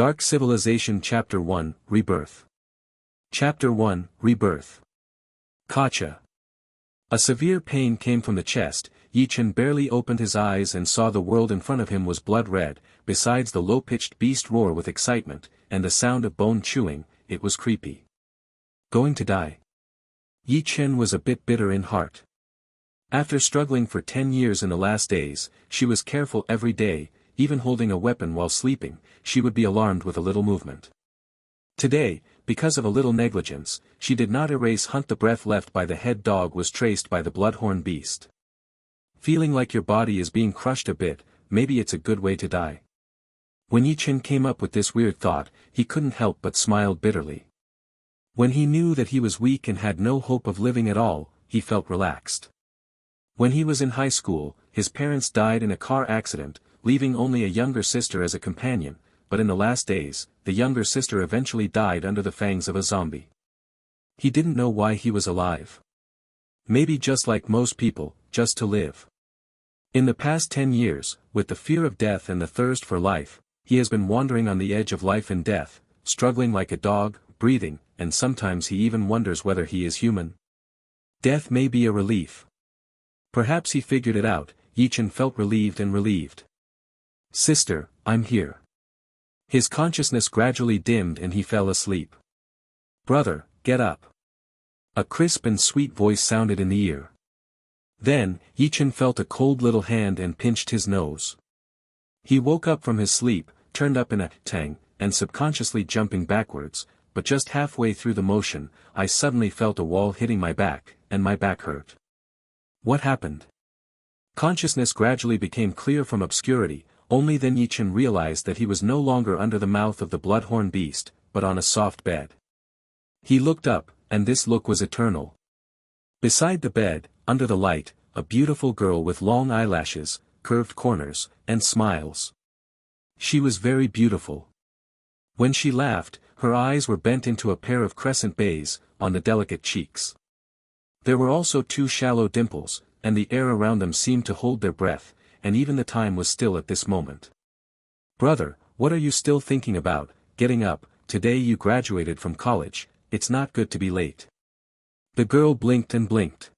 Dark Civilization Chapter 1, Rebirth. Chapter 1, Rebirth. Kacha. A severe pain came from the chest. Yi-Chen barely opened his eyes and saw the world in front of him was blood red. Besides the low-pitched beast roar with excitement, and the sound of bone chewing, it was creepy. Going to die. Yi-Chen was a bit bitter in heart. After struggling for 10 years in the last days, she was careful every day, even holding a weapon while sleeping, she would be alarmed with a little movement. Today, because of a little negligence, she did not erase Hunt. The breath left by the head dog was traced by the bloodhorn beast. Feeling like your body is being crushed a bit, maybe it's a good way to die. When Yi-Chen came up with this weird thought, he couldn't help but smile bitterly. When he knew that he was weak and had no hope of living at all, he felt relaxed. When he was in high school, his parents died in a car accident, leaving only a younger sister as a companion, but in the last days, the younger sister eventually died under the fangs of a zombie. He didn't know why he was alive. Maybe just like most people, just to live. In the past 10 years, with the fear of death and the thirst for life, he has been wandering on the edge of life and death, struggling like a dog, breathing, and sometimes he even wonders whether he is human. Death may be a relief. Perhaps he figured it out. Yi-Chen felt relieved and relieved. Sister, I'm here. His consciousness gradually dimmed and he fell asleep. Brother, get up. A crisp and sweet voice sounded in the ear. Then, Yi-Chen felt a cold little hand and pinched his nose. He woke up from his sleep, turned up in a tang, and subconsciously jumping backwards, but just halfway through the motion, I suddenly felt a wall hitting my back, and my back hurt. What happened? Consciousness gradually became clear from obscurity. Only then Yi-Chen realized that he was no longer under the mouth of the bloodhorn beast, but on a soft bed. He looked up, and this look was eternal. Beside the bed, under the light, a beautiful girl with long eyelashes, curved corners, and smiles. She was very beautiful. When she laughed, her eyes were bent into a pair of crescent bays, on the delicate cheeks. There were also 2 shallow dimples, and the air around them seemed to hold their breath, and even the time was still at this moment. Brother, what are you still thinking about? Getting up, today you graduated from college, it's not good to be late. The girl blinked and blinked.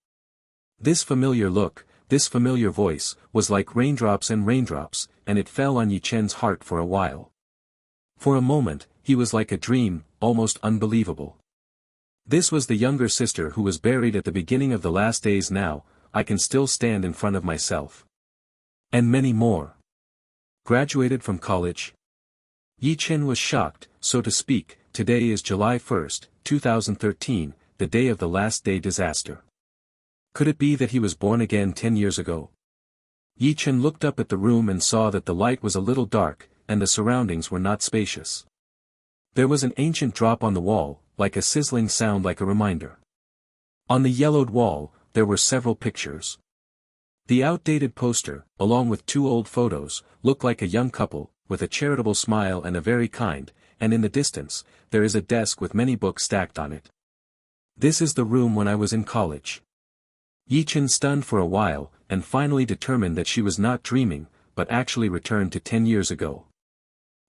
This familiar look, this familiar voice, was like raindrops and raindrops, and it fell on Yi-Chen's heart for a while. For a moment, he was like a dream, almost unbelievable. This was the younger sister who was buried at the beginning of the last days. Now, I can still stand in front of myself. And many more. Graduated from college? Yi-Chen was shocked, so to speak. Today is July 1st, 2013, the day of the last day disaster. Could it be that he was born again 10 years ago? Yi-Chen looked up at the room and saw that the light was a little dark, and the surroundings were not spacious. There was an ancient drop on the wall, like a sizzling sound, like a reminder. On the yellowed wall, there were several pictures. The outdated poster, along with 2 old photos, looked like a young couple, with a charitable smile and a very kind, and in the distance, there is a desk with many books stacked on it. This is the room when I was in college. Yi-Chen stunned for a while, and finally determined that she was not dreaming, but actually returned to 10 years ago.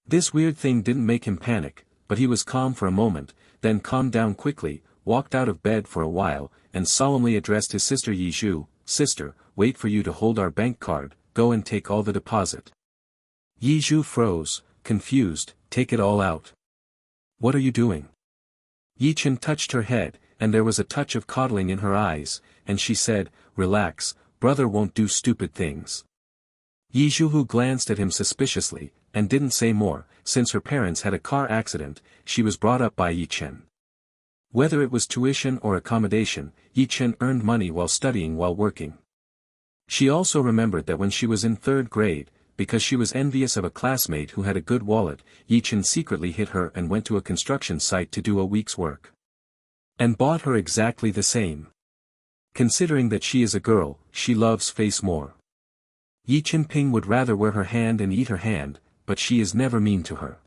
This weird thing didn't make him panic, but he was calm for a moment, then calmed down quickly, walked out of bed for a while, and solemnly addressed his sister Yi-Zhu. Sister, wait for you to hold our bank card, go and take all the deposit. Yi-Zhu froze, confused. Take it all out. What are you doing? Yi-Chen touched her head, and there was a touch of coddling in her eyes, and she said, relax, brother won't do stupid things. Yi-Zhu glanced at him suspiciously, and didn't say more. Since her parents had a car accident, she was brought up by Yi-Chen. Whether it was tuition or accommodation, Yi-Chen earned money while studying while working. She also remembered that when she was in 3rd grade, because she was envious of a classmate who had a good wallet, Yi-Chen secretly hid her and went to a construction site to do a week's work. And bought her exactly the same. Considering that she is a girl, she loves face more. Yi-Chen Ping would rather wear her hand and eat her hand, but she is never mean to her.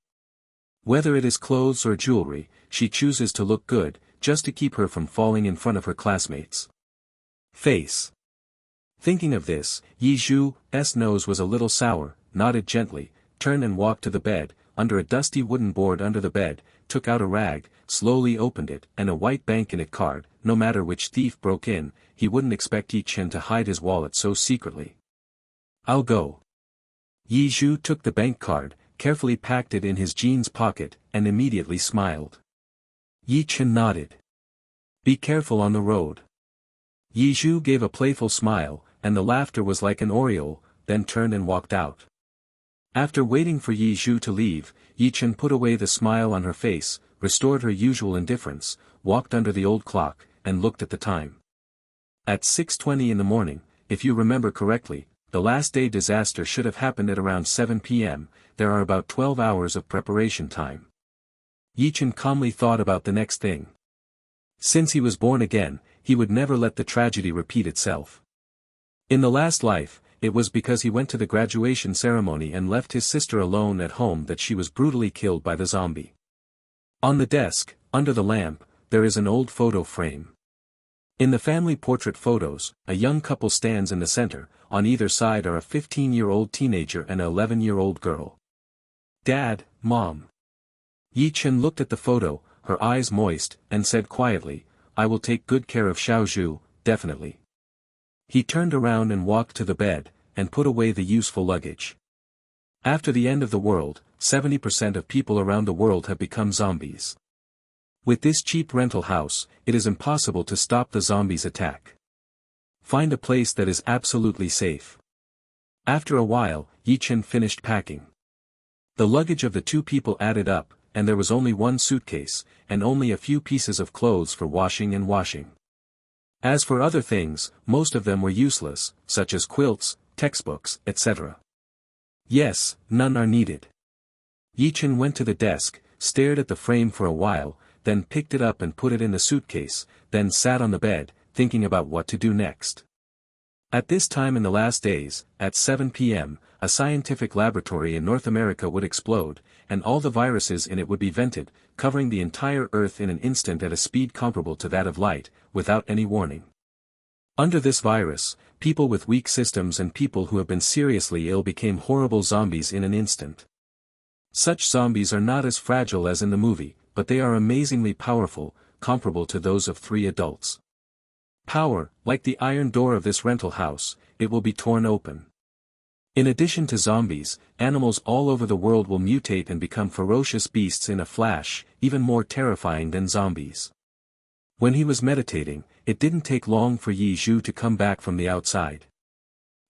Whether it is clothes or jewelry, she chooses to look good, just to keep her from falling in front of her classmates. Face. Thinking of this, Yi-Zhu's nose was a little sour, nodded gently, turned and walked to the bed, under a dusty wooden board under the bed, took out a rag, slowly opened it, and a white bank-in-it card. No matter which thief broke in, he wouldn't expect Yi Chen to hide his wallet so secretly. "I'll go." Yi Zhu took the bank card, carefully packed it in his jeans pocket, and immediately smiled. Yi Chen nodded. "Be careful on the road." Yi Zhu gave a playful smile, and the laughter was like an aureole, then turned and walked out. After waiting for Yi Zhu to leave, Yi Chen put away the smile on her face, restored her usual indifference, walked under the old clock, and looked at the time. At 6:20 in the morning, if you remember correctly, the last day disaster should have happened at around 7 p.m., there are about 12 hours of preparation time. Yi Chen calmly thought about the next thing. Since he was born again, he would never let the tragedy repeat itself. In the last life, it was because he went to the graduation ceremony and left his sister alone at home that she was brutally killed by the zombie. On the desk, under the lamp, there is an old photo frame. In the family portrait photos, a young couple stands in the center, on either side are a 15-year-old teenager and an 11-year-old girl. "Dad, Mom." Yi Chen looked at the photo, her eyes moist, and said quietly, "I will take good care of Xiaozhu, definitely." He turned around and walked to the bed, and put away the useful luggage. After the end of the world, 70% of people around the world have become zombies. With this cheap rental house, it is impossible to stop the zombies' attack. Find a place that is absolutely safe. After a while, Yi Chen finished packing. The luggage of the two people added up, and there was only one suitcase, and only a few pieces of clothes for washing and washing. As for other things, most of them were useless, such as quilts, textbooks, etc. Yes, none are needed. Yi Chen went to the desk, stared at the frame for a while, then picked it up and put it in the suitcase, then sat on the bed, thinking about what to do next. At this time in the last days, at 7 p.m., a scientific laboratory in North America would explode, and all the viruses in it would be vented, covering the entire Earth in an instant at a speed comparable to that of light, without any warning. Under this virus, people with weak systems and people who have been seriously ill became horrible zombies in an instant. Such zombies are not as fragile as in the movie, but they are amazingly powerful, comparable to those of 3 adults. Power, like the iron door of this rental house, it will be torn open. In addition to zombies, animals all over the world will mutate and become ferocious beasts in a flash, even more terrifying than zombies. When he was meditating, it didn't take long for Yi Zhu to come back from the outside.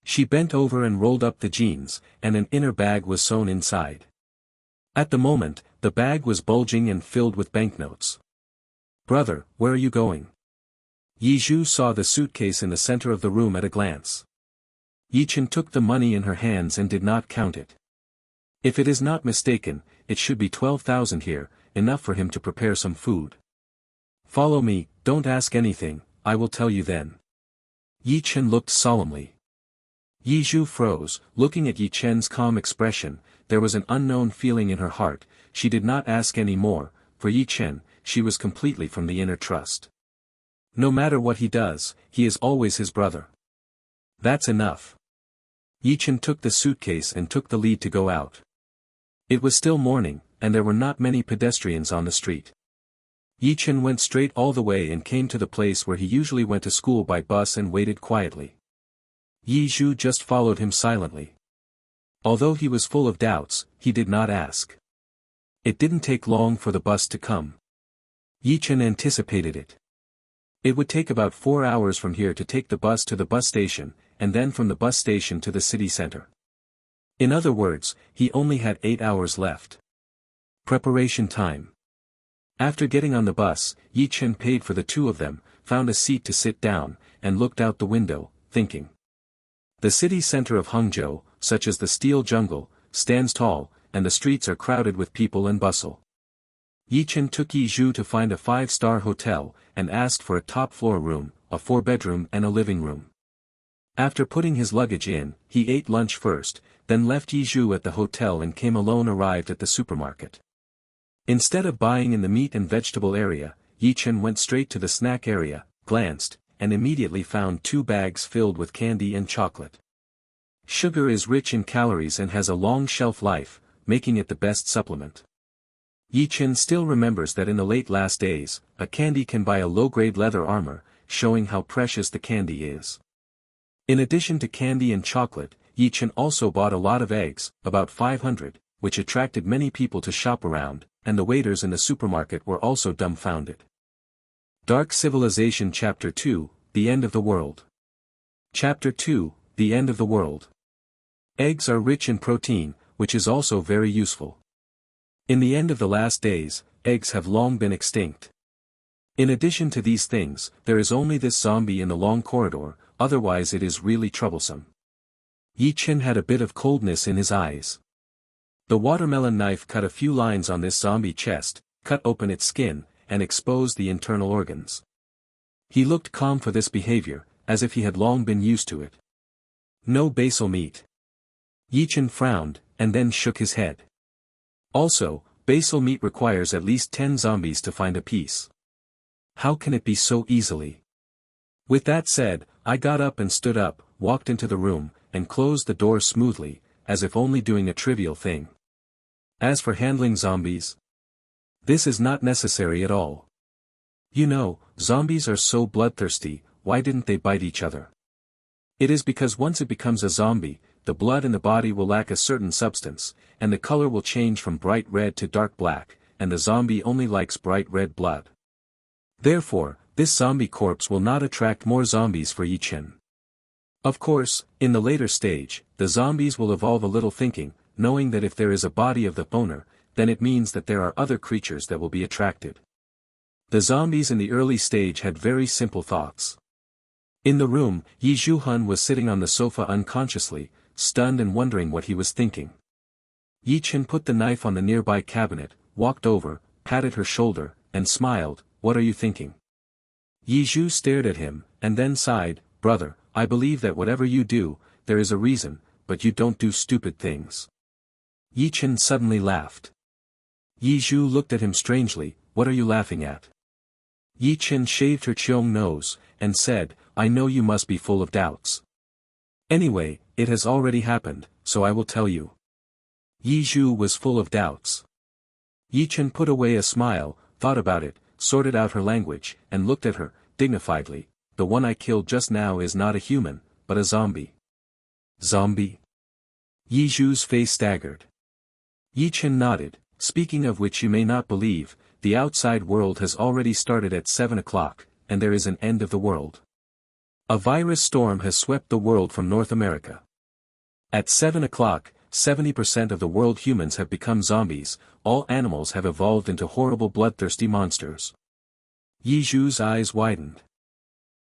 She bent over and rolled up the jeans, and an inner bag was sewn inside. At the moment, the bag was bulging and filled with banknotes. "Brother, where are you going?" Yi Zhu saw the suitcase in the center of the room at a glance. Yi Chen took the money in her hands and did not count it. If it is not mistaken, it should be 12,000 here, enough for him to prepare some food. "Follow me, don't ask anything, I will tell you then." Yi Chen looked solemnly. Yi Zhu froze, looking at Yi Chen's calm expression. There was an unknown feeling in her heart. She did not ask any more. For Yi Chen, she was completely from the inner trust. No matter what he does, he is always his brother. That's enough. Yi Chen took the suitcase and took the lead to go out. It was still morning, and there were not many pedestrians on the street. Yi Chen went straight all the way and came to the place where he usually went to school by bus and waited quietly. Yi Zhu just followed him silently. Although he was full of doubts, he did not ask. It didn't take long for the bus to come. Yi Chen anticipated it. It would take about 4 hours from here to take the bus to the bus station, and then from the bus station to the city center. In other words, he only had 8 hours left. Preparation time. After getting on the bus, Yi Chen paid for the two of them, found a seat to sit down, and looked out the window, thinking. The city center of Hangzhou, such as the steel jungle, stands tall, and the streets are crowded with people and bustle. Yi Chen took Yi Zhu to find a 5-star hotel, and asked for a top-floor room, a 4-bedroom and a living room. After putting his luggage in, he ate lunch first, then left Yi Zhu at the hotel and came alone arrived at the supermarket. Instead of buying in the meat and vegetable area, Yi Chen went straight to the snack area, glanced, and immediately found 2 bags filled with candy and chocolate. Sugar is rich in calories and has a long shelf life, making it the best supplement. Yi Chen still remembers that in the late last days, a candy can buy a low-grade leather armor, showing how precious the candy is. In addition to candy and chocolate, Yi Chen also bought a lot of eggs, about 500, which attracted many people to shop around, and the waiters in the supermarket were also dumbfounded. Dark Civilization Chapter 2, The End of the World. Chapter 2, The End of the World. Eggs are rich in protein, which is also very useful. In the end of the last days, eggs have long been extinct. In addition to these things, there is only this zombie in the long corridor, otherwise it is really troublesome. Yi Chen had a bit of coldness in his eyes. The watermelon knife cut a few lines on this zombie chest, cut open its skin, and exposed the internal organs. He looked calm for this behavior, as if he had long been used to it. No basal meat. Yi Chen frowned, and then shook his head. Also, basal meat requires at least 10 zombies to find a piece. How can it be so easily? With that said, I got up and stood up, walked into the room, and closed the door smoothly, as if only doing a trivial thing. As for handling zombies, this is not necessary at all. You know, zombies are so bloodthirsty, why didn't they bite each other? It is because once it becomes a zombie, the blood in the body will lack a certain substance, and the color will change from bright red to dark black, and the zombie only likes bright red blood. Therefore, this zombie corpse will not attract more zombies for Yi Chen. Of course, in the later stage, the zombies will evolve a little thinking, knowing that if there is a body of the owner, then it means that there are other creatures that will be attracted. The zombies in the early stage had very simple thoughts. In the room, Yi Zhuhan was sitting on the sofa unconsciously, stunned and wondering what he was thinking. Yi Chen put the knife on the nearby cabinet, walked over, patted her shoulder, and smiled. What are you thinking? Yi Zhu stared at him, and then sighed. Brother, I believe that whatever you do, there is a reason, but you don't do stupid things. Yi Chen suddenly laughed. Yi Zhu looked at him strangely. What are you laughing at? Yi Chen shaved her Cheong nose, and said, I know you must be full of doubts. Anyway, it has already happened, so I will tell you. Yi Zhu was full of doubts. Yi Chen put away a smile, thought about it, sorted out her language, and looked at her, dignifiedly. The one I killed just now is not a human, but a zombie. Zombie? Yi Zhu's face staggered. Yi Chen nodded. Speaking of which you may not believe, the outside world has already started at 7 o'clock, and there is an end of the world. A virus storm has swept the world from North America. At 7 o'clock, 70% of the world humans have become zombies, all animals have evolved into horrible bloodthirsty monsters. Yi Zhu's eyes widened.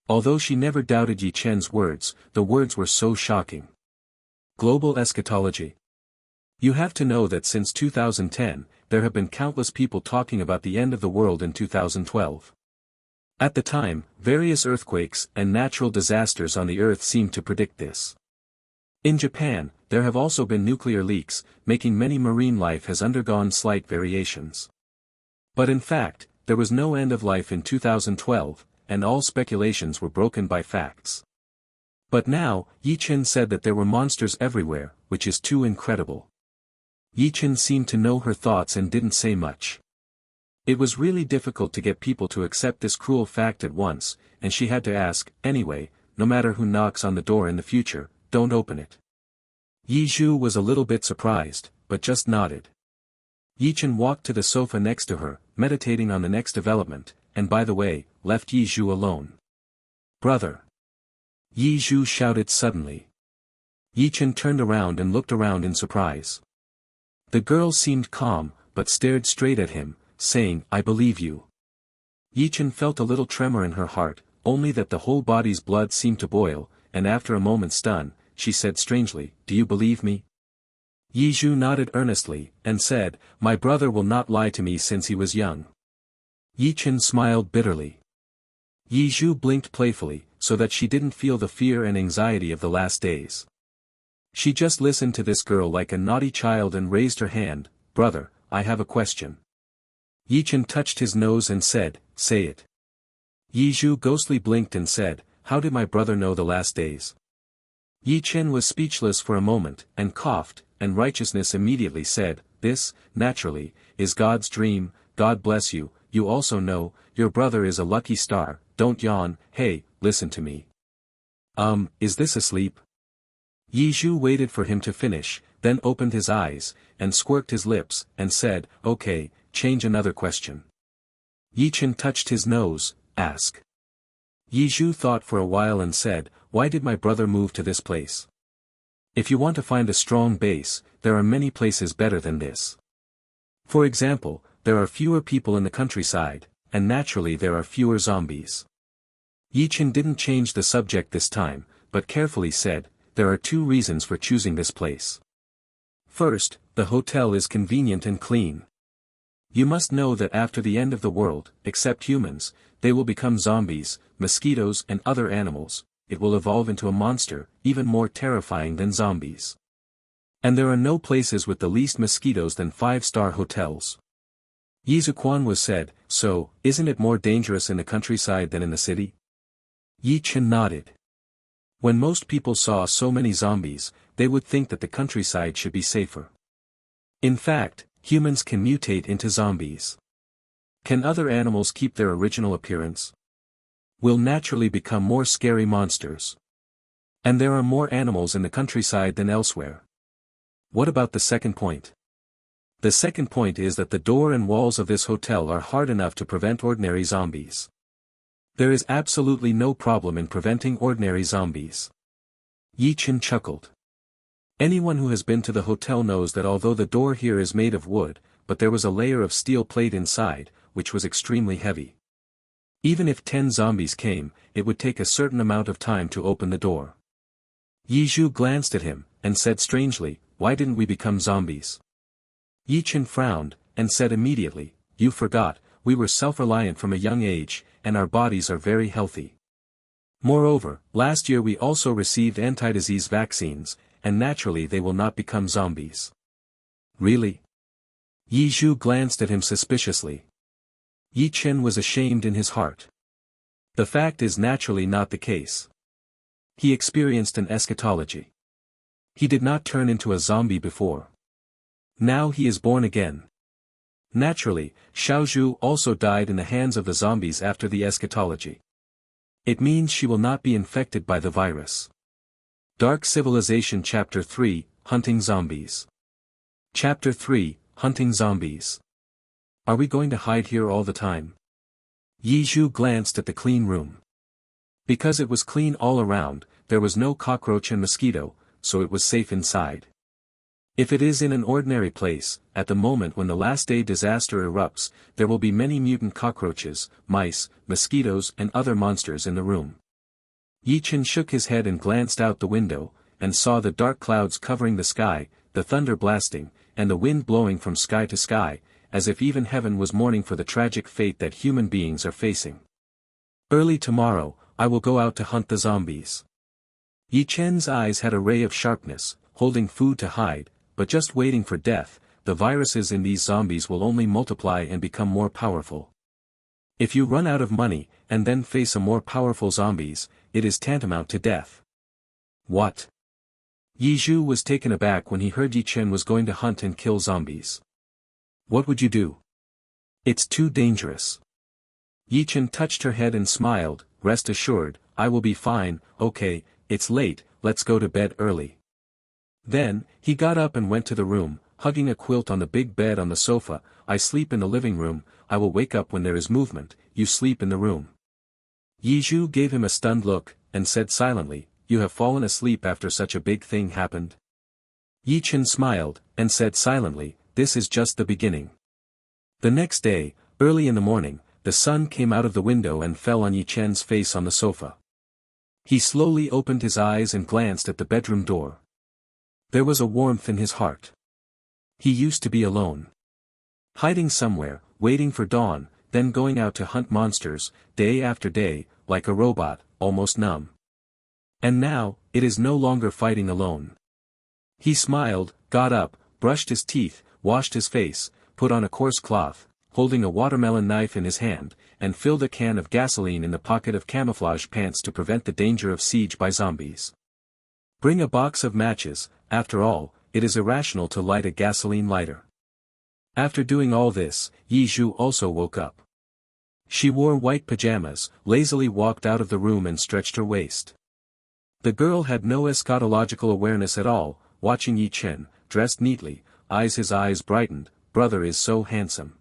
Although she never doubted Yi Chen's words, the words were so shocking. Global eschatology. You have to know that since 2010, there have been countless people talking about the end of the world in 2012. At the time, various earthquakes and natural disasters on the earth seemed to predict this. In Japan, there have also been nuclear leaks, making many marine life has undergone slight variations. But in fact, there was no end of life in 2012, and all speculations were broken by facts. But now, Yi Chen said that there were monsters everywhere, which is too incredible. Yi Chen seemed to know her thoughts and didn't say much. It was really difficult to get people to accept this cruel fact at once, and she had to ask, anyway, no matter who knocks on the door in the future, don't open it. Yi Zhu was a little bit surprised, but just nodded. Yi Chen walked to the sofa next to her, meditating on the next development, and by the way, left Yi Zhu alone. Brother! Yi Zhu shouted suddenly. Yi Chen turned around and looked around in surprise. The girl seemed calm, but stared straight at him, saying, I believe you. Yi Chen felt a little tremor in her heart, only that the whole body's blood seemed to boil, and after a moment's stun, she said strangely, Do you believe me? Yi Zhu nodded earnestly, and said, My brother will not lie to me since he was young. Yi Chen smiled bitterly. Yi Zhu blinked playfully, so that she didn't feel the fear and anxiety of the last days. She just listened to this girl like a naughty child and raised her hand. Brother, I have a question. Yi Chen touched his nose and said, Say it. Yi Zhu ghostly blinked and said, How did my brother know the last days? Yi Chen was speechless for a moment, and coughed, and righteousness immediately said, This, naturally, is God's dream. God bless you. You also know, your brother is a lucky star. Don't yawn. Hey, listen to me. Is this asleep? Yizhu waited for him to finish, then opened his eyes, and squirked his lips, and said, okay, change another question. Yichen touched his nose, ask. Yizhu thought for a while and said, why did my brother move to this place? If you want to find a strong base, there are many places better than this. For example, there are fewer people in the countryside, and naturally there are fewer zombies. Yichen didn't change the subject this time, but carefully said, there are 2 reasons for choosing this place. First, the hotel is convenient and clean. You must know that after the end of the world, except humans, they will become zombies, mosquitoes and other animals. It will evolve into a monster, even more terrifying than zombies. And there are no places with the least mosquitoes than 5-star hotels. Yizuquan was said, so, isn't it more dangerous in the countryside than in the city? Yi Chen nodded. When most people saw so many zombies, they would think that the countryside should be safer. In fact, humans can mutate into zombies. Can other animals keep their original appearance? Will naturally become more scary monsters. And there are more animals in the countryside than elsewhere. What about the second point? The second point is that the door and walls of this hotel are hard enough to prevent ordinary zombies. There is absolutely no problem in preventing ordinary zombies. Yi Chen chuckled. Anyone who has been to the hotel knows that although the door here is made of wood, but there was a layer of steel plate inside, which was extremely heavy. Even if 10 zombies came, it would take a certain amount of time to open the door. Yizhu glanced at him, and said strangely, why didn't we become zombies? Yi Chen frowned, and said immediately, you forgot, we were self-reliant from a young age, and our bodies are very healthy. Moreover, last year we also received anti-disease vaccines, and naturally they will not become zombies. Really? Yizhu glanced at him suspiciously. Yi Chen was ashamed in his heart. The fact is naturally not the case. He experienced an eschatology. He did not turn into a zombie before. Now he is born again. Naturally, Xiaozhu also died in the hands of the zombies after the eschatology. It means she will not be infected by the virus. Dark Civilization Chapter 3, Hunting Zombies. Chapter 3, Hunting Zombies. Are we going to hide here all the time? Yizhu glanced at the clean room. Because it was clean all around, there was no cockroach and mosquito, so it was safe inside. If it is in an ordinary place, at the moment when the last day disaster erupts, there will be many mutant cockroaches, mice, mosquitoes and other monsters in the room. Yi Chen shook his head and glanced out the window, and saw the dark clouds covering the sky, the thunder blasting, and the wind blowing from sky to sky, as if even heaven was mourning for the tragic fate that human beings are facing. Early tomorrow, I will go out to hunt the zombies. Yi Chen's eyes had a ray of sharpness, holding food to hide, but just waiting for death. The viruses in these zombies will only multiply and become more powerful. If you run out of money, and then face a more powerful zombies, it is tantamount to death. What? Yizhu was taken aback when he heard Yi Chen was going to hunt and kill zombies. What would you do? It's too dangerous. Yi Chen touched her head and smiled, rest assured, I will be fine. Okay, it's late, let's go to bed early. Then, he got up and went to the room, hugging a quilt on the big bed on the sofa. I sleep in the living room, I will wake up when there is movement, you sleep in the room. Yizhu gave him a stunned look, and said silently, you have fallen asleep after such a big thing happened? Yi Chen smiled, and said silently, this is just the beginning. The next day, early in the morning, the sun came out of the window and fell on Yi Chen's face on the sofa. He slowly opened his eyes and glanced at the bedroom door. There was a warmth in his heart. He used to be alone. Hiding somewhere, waiting for dawn, then going out to hunt monsters, day after day, like a robot, almost numb. And now, it is no longer fighting alone. He smiled, got up, brushed his teeth, washed his face, put on a coarse cloth, holding a watermelon knife in his hand, and filled a can of gasoline in the pocket of camouflage pants to prevent the danger of siege by zombies. Bring a box of matches. After all, it is irrational to light a gasoline lighter. After doing all this, Yi Zhu also woke up. She wore white pajamas, lazily walked out of the room and stretched her waist. The girl had no eschatological awareness at all, watching Yi Chen, dressed neatly, his eyes brightened, brother is so handsome.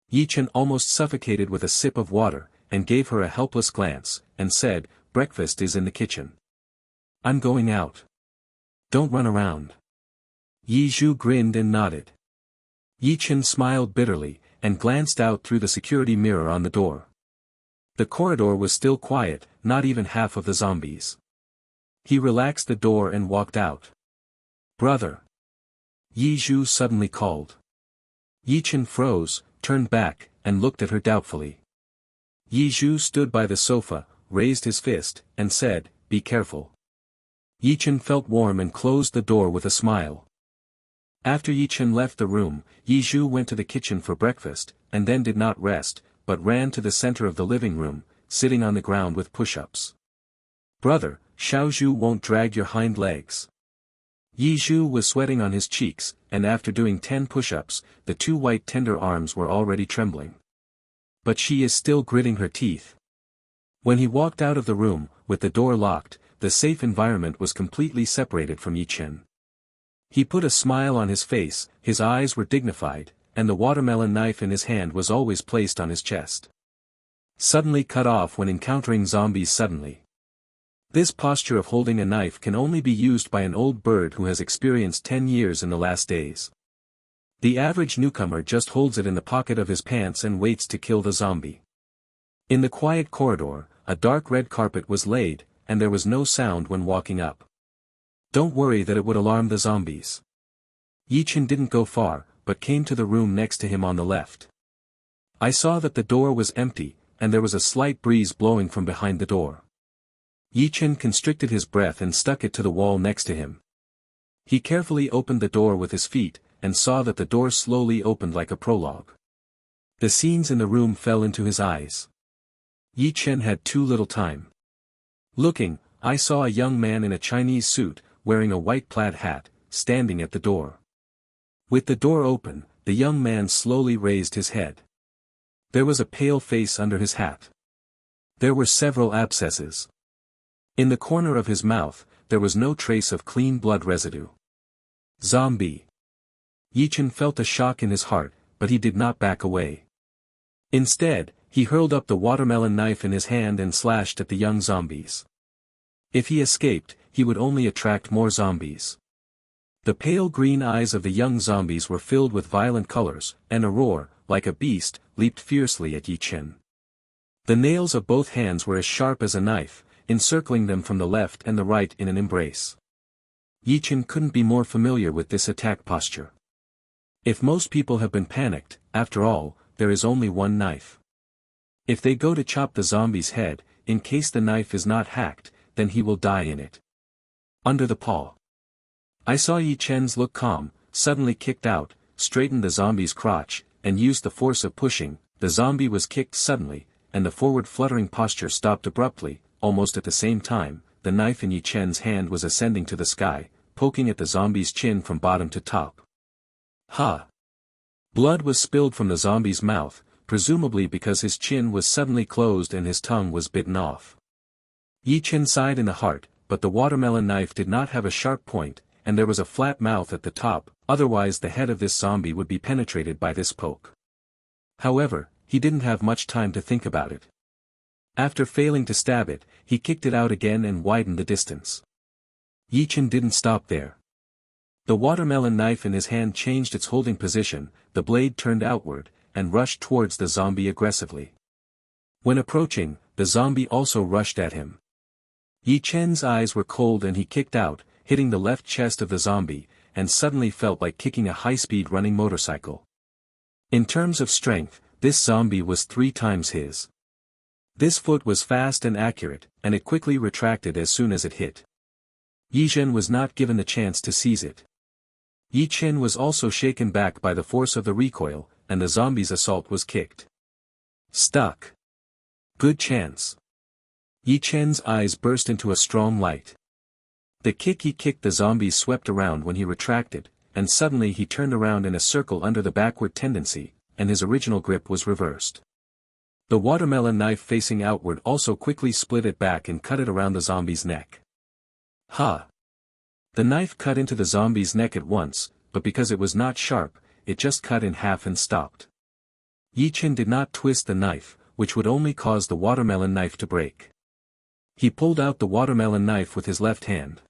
Yi Chen almost suffocated with a sip of water, and gave her a helpless glance, and said, breakfast is in the kitchen. I'm going out. Don't run around. Yi Zhu grinned and nodded. Yi Chen smiled bitterly, and glanced out through the security mirror on the door. The corridor was still quiet, not even half of the zombies. He relaxed the door and walked out. Brother! Yi Zhu suddenly called. Yi Chen froze, turned back, and looked at her doubtfully. Yi Zhu stood by the sofa, raised his fist, and said, be careful. Yi Chen felt warm and closed the door with a smile. After Yi Chen left the room, Yi Zhu went to the kitchen for breakfast, and then did not rest, but ran to the center of the living room, sitting on the ground with push-ups. Brother, Xiao Zhu won't drag your hind legs. Yi Zhu was sweating on his cheeks, and after doing 10 push-ups, the 2 white tender arms were already trembling. But she is still gritting her teeth. When he walked out of the room, with the door locked, the safe environment was completely separated from Yi Chen. He put a smile on his face, his eyes were dignified, and the watermelon knife in his hand was always placed on his chest. Suddenly cut off when encountering zombies suddenly. This posture of holding a knife can only be used by an old bird who has experienced 10 years in the last days. The average newcomer just holds it in the pocket of his pants and waits to kill the zombie. In the quiet corridor, a dark red carpet was laid, and there was no sound when walking up. Don't worry that it would alarm the zombies. Yi Chen didn't go far, but came to the room next to him on the left. I saw that the door was empty, and there was a slight breeze blowing from behind the door. Yi Chen constricted his breath and stuck it to the wall next to him. He carefully opened the door with his feet, and saw that the door slowly opened like a prologue. The scenes in the room fell into his eyes. Yi Chen had too little time. Looking, I saw a young man in a Chinese suit, wearing a white plaid hat, standing at the door. With the door open, the young man slowly raised his head. There was a pale face under his hat. There were several abscesses. In the corner of his mouth, there was no trace of clean blood residue. Zombie. Yi Chen felt a shock in his heart, but he did not back away. Instead, he hurled up the watermelon knife in his hand and slashed at the young zombies. If he escaped, he would only attract more zombies. The pale green eyes of the young zombies were filled with violent colors, and a roar, like a beast, leaped fiercely at Yi Chen. The nails of both hands were as sharp as a knife, encircling them from the left and the right in an embrace. Yi Chen couldn't be more familiar with this attack posture. If most people have been panicked, after all, there is only one knife. If they go to chop the zombie's head, in case the knife is not hacked, then he will die in it. Under the paw. I saw Yi Chen's look calm, suddenly kicked out, straightened the zombie's crotch, and used the force of pushing. The zombie was kicked suddenly, and the forward fluttering posture stopped abruptly. Almost at the same time, the knife in Yi Chen's hand was ascending to the sky, poking at the zombie's chin from bottom to top. Ha! Blood was spilled from the zombie's mouth, presumably because his chin was suddenly closed and his tongue was bitten off. Yi Chen sighed in the heart, but the watermelon knife did not have a sharp point, and there was a flat mouth at the top, otherwise the head of this zombie would be penetrated by this poke. However, he didn't have much time to think about it. After failing to stab it, he kicked it out again and widened the distance. Yi Chen didn't stop there. The watermelon knife in his hand changed its holding position, the blade turned outward, and rushed towards the zombie aggressively. When approaching, the zombie also rushed at him. Yi Chen's eyes were cold and he kicked out, hitting the left chest of the zombie, and suddenly felt like kicking a high-speed running motorcycle. In terms of strength, this zombie was 3 times his. This foot was fast and accurate, and it quickly retracted as soon as it hit. Yi Chen was not given the chance to seize it. Yi Chen was also shaken back by the force of the recoil, and the zombie's assault was kicked. Stuck. Good chance. Yi Chen's eyes burst into a strong light. The kick he kicked the zombies swept around when he retracted, and suddenly he turned around in a circle under the backward tendency, and his original grip was reversed. The watermelon knife facing outward also quickly split it back and cut it around the zombie's neck. Ha! The knife cut into the zombie's neck at once, but because it was not sharp, it just cut in half and stopped. Yi-Chin did not twist the knife, which would only cause the watermelon knife to break. He pulled out the watermelon knife with his left hand.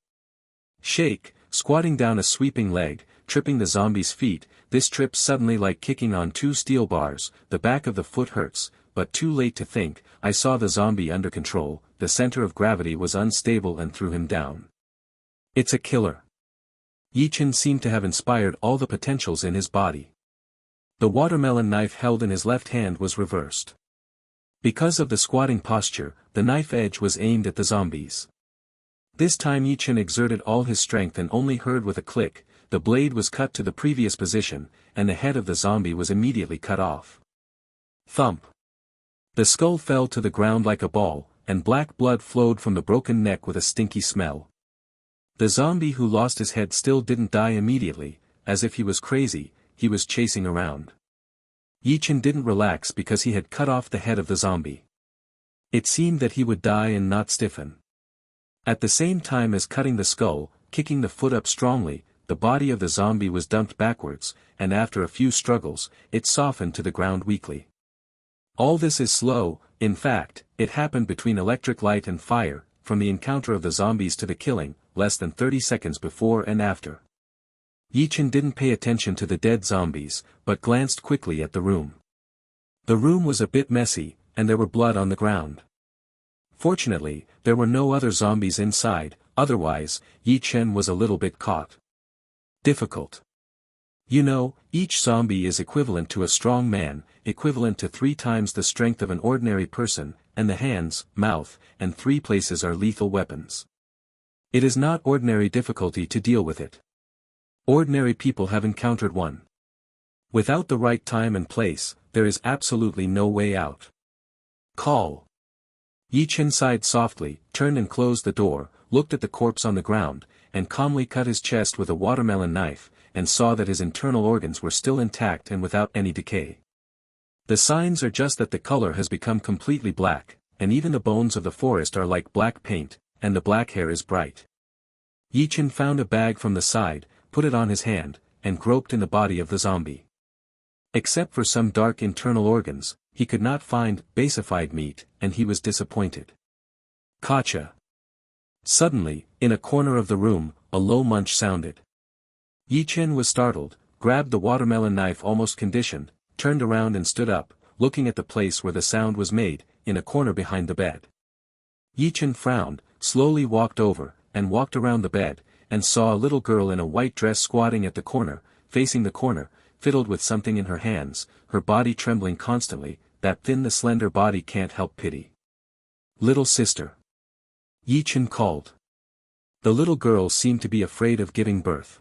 Shake, squatting down a sweeping leg, tripping the zombie's feet, this trip suddenly like kicking on two steel bars, the back of the foot hurts, but too late to think, I saw the zombie under control, the center of gravity was unstable and threw him down. It's a killer. Yi-Chin seemed to have inspired all the potentials in his body. The watermelon knife held in his left hand was reversed. Because of the squatting posture, the knife edge was aimed at the zombies. This time Yi-Chin exerted all his strength and only heard with a click, the blade was cut to the previous position, and the head of the zombie was immediately cut off. Thump. The skull fell to the ground like a ball, and black blood flowed from the broken neck with a stinky smell. The zombie who lost his head still didn't die immediately, as if he was crazy, he was chasing around. Yi-Chin didn't relax because he had cut off the head of the zombie. It seemed that he would die and not stiffen. At the same time as cutting the skull, kicking the foot up strongly, the body of the zombie was dumped backwards, and after a few struggles, it softened to the ground weakly. All this is slow, in fact, it happened between electric light and fire, from the encounter of the zombies to the killing, less than 30 seconds before and after. Yi-Chin didn't pay attention to the dead zombies, but glanced quickly at the room. The room was a bit messy, and there were blood on the ground. Fortunately, there were no other zombies inside, otherwise, Yi-Chin was a little bit caught. Difficult. You know, each zombie is equivalent to a strong man, equivalent to 3 times the strength of an ordinary person, and the hands, mouth, and 3 places are lethal weapons. It is not ordinary difficulty to deal with it. Ordinary people have encountered one. Without the right time and place, there is absolutely no way out. Call. Yi-Chin sighed softly, turned and closed the door, looked at the corpse on the ground, and calmly cut his chest with a watermelon knife, and saw that his internal organs were still intact and without any decay. The signs are just that the color has become completely black, and even the bones of the forest are like black paint, and the black hair is bright. Yi-Chin found a bag from the side, put it on his hand, and groped in the body of the zombie. Except for some dark internal organs, he could not find basified meat, and he was disappointed. Gotcha. Suddenly, in a corner of the room, a low munch sounded. Yi-Chin was startled, grabbed the watermelon knife almost conditioned, turned around and stood up, looking at the place where the sound was made, in a corner behind the bed. Yi-Chin frowned, slowly walked over, and walked around the bed, and saw a little girl in a white dress squatting at the corner, facing the corner, fiddled with something in her hands, her body trembling constantly, that thin slender body can't help pity. Little sister. Yi-Chin called. The little girl seemed to be afraid of giving birth.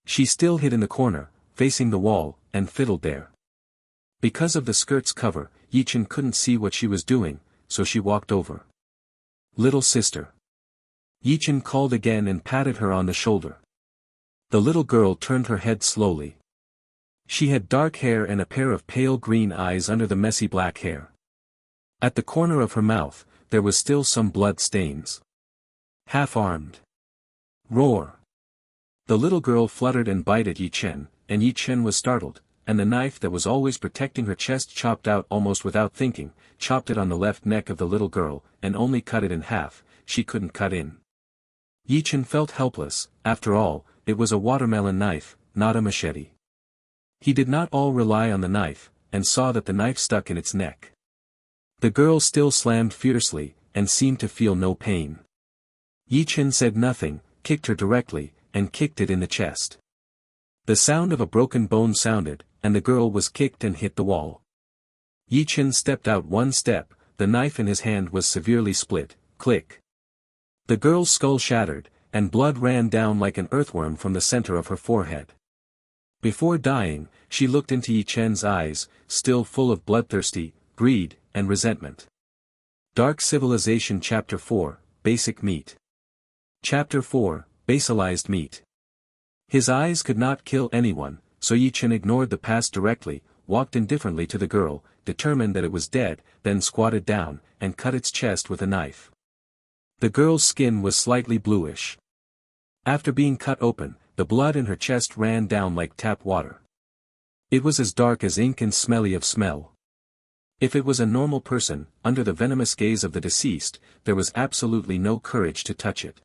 She still hid in the corner, facing the wall, and fiddled there. Because of the skirt's cover, Yi-Chin couldn't see what she was doing, so she walked over. Little sister. Yi-Chin called again and patted her on the shoulder. The little girl turned her head slowly. She had dark hair and a pair of pale green eyes under the messy black hair. At the corner of her mouth, there was still some blood stains. Half-armed. Roar. The little girl fluttered and bit at Yi-Chin, and Yi-Chin was startled, and the knife that was always protecting her chest chopped out almost without thinking, chopped it on the left neck of the little girl, and only cut it in half, she couldn't cut in. Yi-Chin felt helpless, after all, it was a watermelon knife, not a machete. He did not all rely on the knife, and saw that the knife stuck in its neck. The girl still slammed fiercely, and seemed to feel no pain. Yi-Chin said nothing, kicked her directly, and kicked it in the chest. The sound of a broken bone sounded, and the girl was kicked and hit the wall. Yi-Chin stepped out one step, the knife in his hand was severely split, click. The girl's skull shattered, and blood ran down like an earthworm from the center of her forehead. Before dying, she looked into Yi-Chin's eyes, still full of bloodthirsty, greed, and resentment. Dark Civilization Chapter 4, Basic Meat. Chapter 4, Basalized Meat. His eyes could not kill anyone, so Yi Chen ignored the past directly, walked indifferently to the girl, determined that it was dead, then squatted down, and cut its chest with a knife. The girl's skin was slightly bluish. After being cut open, the blood in her chest ran down like tap water. It was as dark as ink and smelly of smell. If it was a normal person, under the venomous gaze of the deceased, there was absolutely no courage to touch it.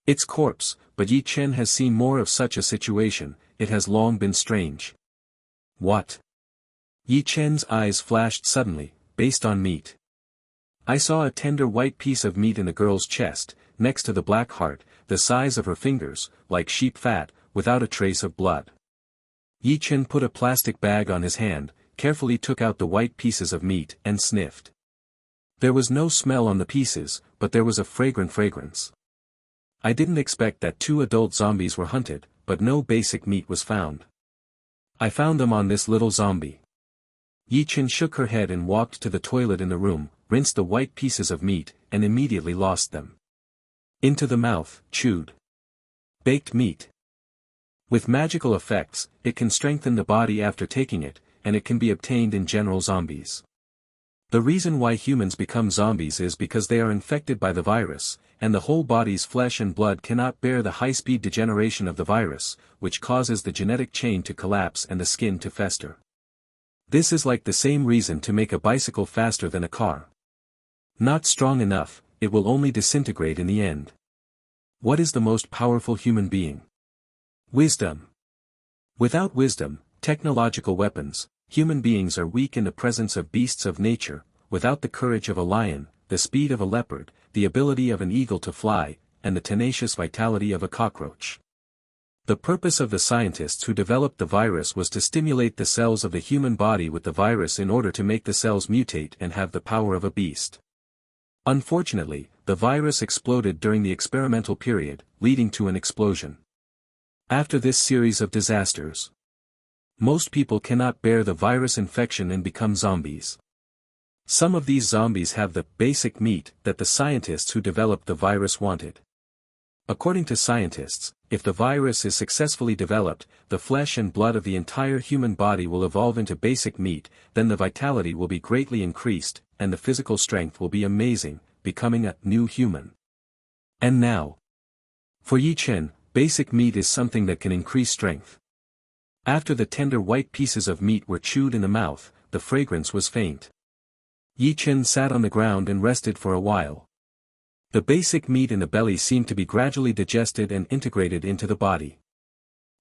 It's corpse, but Yi Chen has seen more of such a situation, it has long been strange. What? Yi Chen's eyes flashed suddenly, based on meat. I saw a tender white piece of meat in the girl's chest, next to the black heart, the size of her fingers, like sheep fat, without a trace of blood. Yi Chen put a plastic bag on his hand, carefully took out the white pieces of meat and sniffed. There was no smell on the pieces, but there was a fragrant fragrance. I didn't expect that 2 adult zombies were hunted, but no basic meat was found. I found them on this little zombie. Yi Chen shook her head and walked to the toilet in the room, rinsed the white pieces of meat, and immediately lost them. Into the mouth, chewed. Baked meat. With magical effects, it can strengthen the body after taking it, and it can be obtained in general zombies. The reason why humans become zombies is because they are infected by the virus, and the whole body's flesh and blood cannot bear the high-speed degeneration of the virus, which causes the genetic chain to collapse and the skin to fester. This is like the same reason to make a bicycle faster than a car. Not strong enough, it will only disintegrate in the end. What is the most powerful human being? Wisdom. Without wisdom, technological weapons, human beings are weak in the presence of beasts of nature, without the courage of a lion, the speed of a leopard, the ability of an eagle to fly, and the tenacious vitality of a cockroach. The purpose of the scientists who developed the virus was to stimulate the cells of the human body with the virus in order to make the cells mutate and have the power of a beast. Unfortunately, the virus exploded during the experimental period, leading to an explosion. After this series of disasters, most people cannot bear the virus infection and become zombies. Some of these zombies have the basic meat that the scientists who developed the virus wanted. According to scientists, if the virus is successfully developed, the flesh and blood of the entire human body will evolve into basic meat, then the vitality will be greatly increased, and the physical strength will be amazing, becoming a new human. And now, for Yi Chen, basic meat is something that can increase strength. After the tender white pieces of meat were chewed in the mouth, the fragrance was faint. Yi Chen sat on the ground and rested for a while. The basic meat in the belly seemed to be gradually digested and integrated into the body.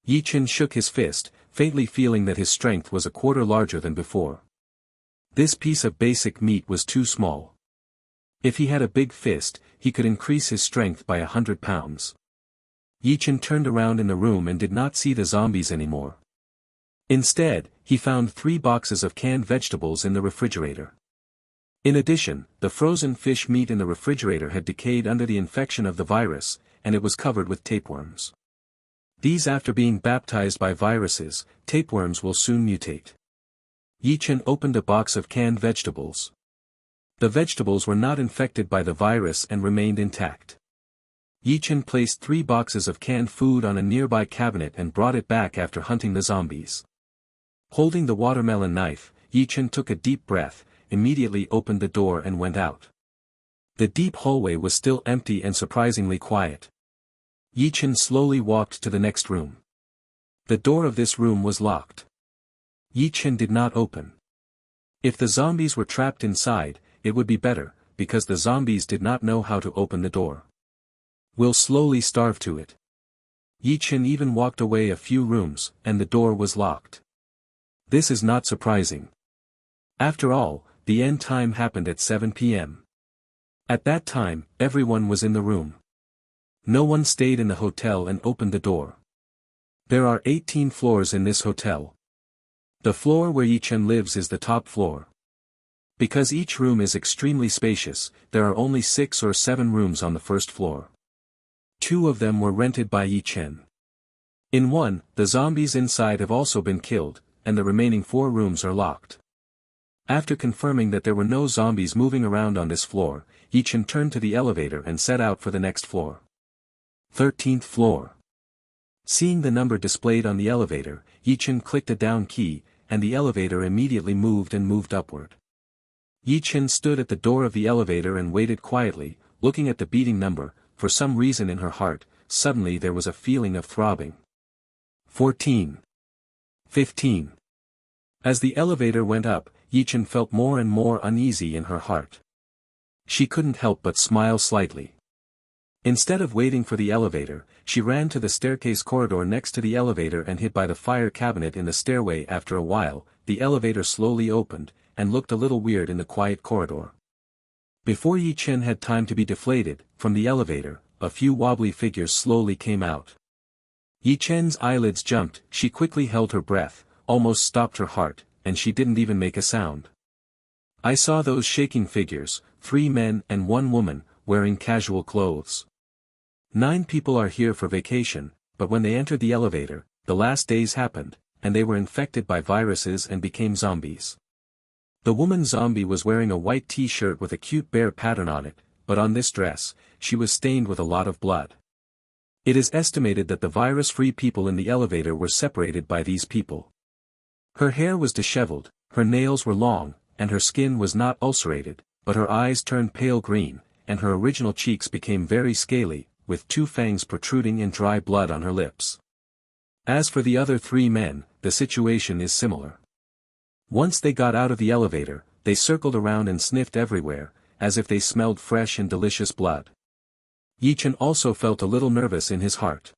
Yi Chen shook his fist, faintly feeling that his strength was a quarter larger than before. This piece of basic meat was too small. If he had a big fist, he could increase his strength by 100 pounds. Yi Chen turned around in the room and did not see the zombies anymore. Instead, he found 3 boxes of canned vegetables in the refrigerator. In addition, the frozen fish meat in the refrigerator had decayed under the infection of the virus, and it was covered with tapeworms. These, after being baptized by viruses, tapeworms will soon mutate. Yi Chen opened a box of canned vegetables. The vegetables were not infected by the virus and remained intact. Yi Chen placed 3 boxes of canned food on a nearby cabinet and brought it back after hunting the zombies. Holding the watermelon knife, Yi Chen took a deep breath, immediately opened the door and went out. The deep hallway was still empty and surprisingly quiet. Yi Chen slowly walked to the next room. The door of this room was locked. Yi Chen did not open. If the zombies were trapped inside, it would be better, because the zombies did not know how to open the door. We'll slowly starve to it. Yi Chen even walked away a few rooms, and the door was locked. This is not surprising. After all, the end time happened at 7 p.m. At that time, everyone was in the room. No one stayed in the hotel and opened the door. There are 18 floors in this hotel. The floor where Yi Chen lives is the top floor. Because each room is extremely spacious, there are only 6 or 7 rooms on the first floor. 2 of them were rented by Yi Chen. In one, the zombies inside have also been killed, and the remaining 4 rooms are locked. After confirming that there were no zombies moving around on this floor, Yi Chen turned to the elevator and set out for the next floor. 13th floor. Seeing the number displayed on the elevator, Yi-Chen clicked a down key, and the elevator immediately moved upward. Yi-Chen stood at the door of the elevator and waited quietly, looking at the beating number. For some reason in her heart, suddenly there was a feeling of throbbing. 14. 15. As the elevator went up, Yi-Chen felt more and more uneasy in her heart. She couldn't help but smile slightly. Instead of waiting for the elevator, she ran to the staircase corridor next to the elevator and hid by the fire cabinet in the stairway. After a while, the elevator slowly opened, and looked a little weird in the quiet corridor. Before Yi-Chen had time to be deflated, from the elevator, a few wobbly figures slowly came out. Yi-Chen's eyelids jumped, she quickly held her breath, almost stopped her heart, and she didn't even make a sound. I saw those shaking figures, 3 men and 1 woman, wearing casual clothes. 9 people are here for vacation, but when they entered the elevator, the last days happened, and they were infected by viruses and became zombies. The woman zombie was wearing a white t-shirt with a cute bear pattern on it, but on this dress, she was stained with a lot of blood. It is estimated that the virus-free people in the elevator were separated by these people. Her hair was disheveled, her nails were long, and her skin was not ulcerated, but her eyes turned pale green, and her original cheeks became very scaly, with 2 fangs protruding and dry blood on her lips. As for the other 3 men, the situation is similar. Once they got out of the elevator, they circled around and sniffed everywhere, as if they smelled fresh and delicious blood. Yi-Chen also felt a little nervous in his heart.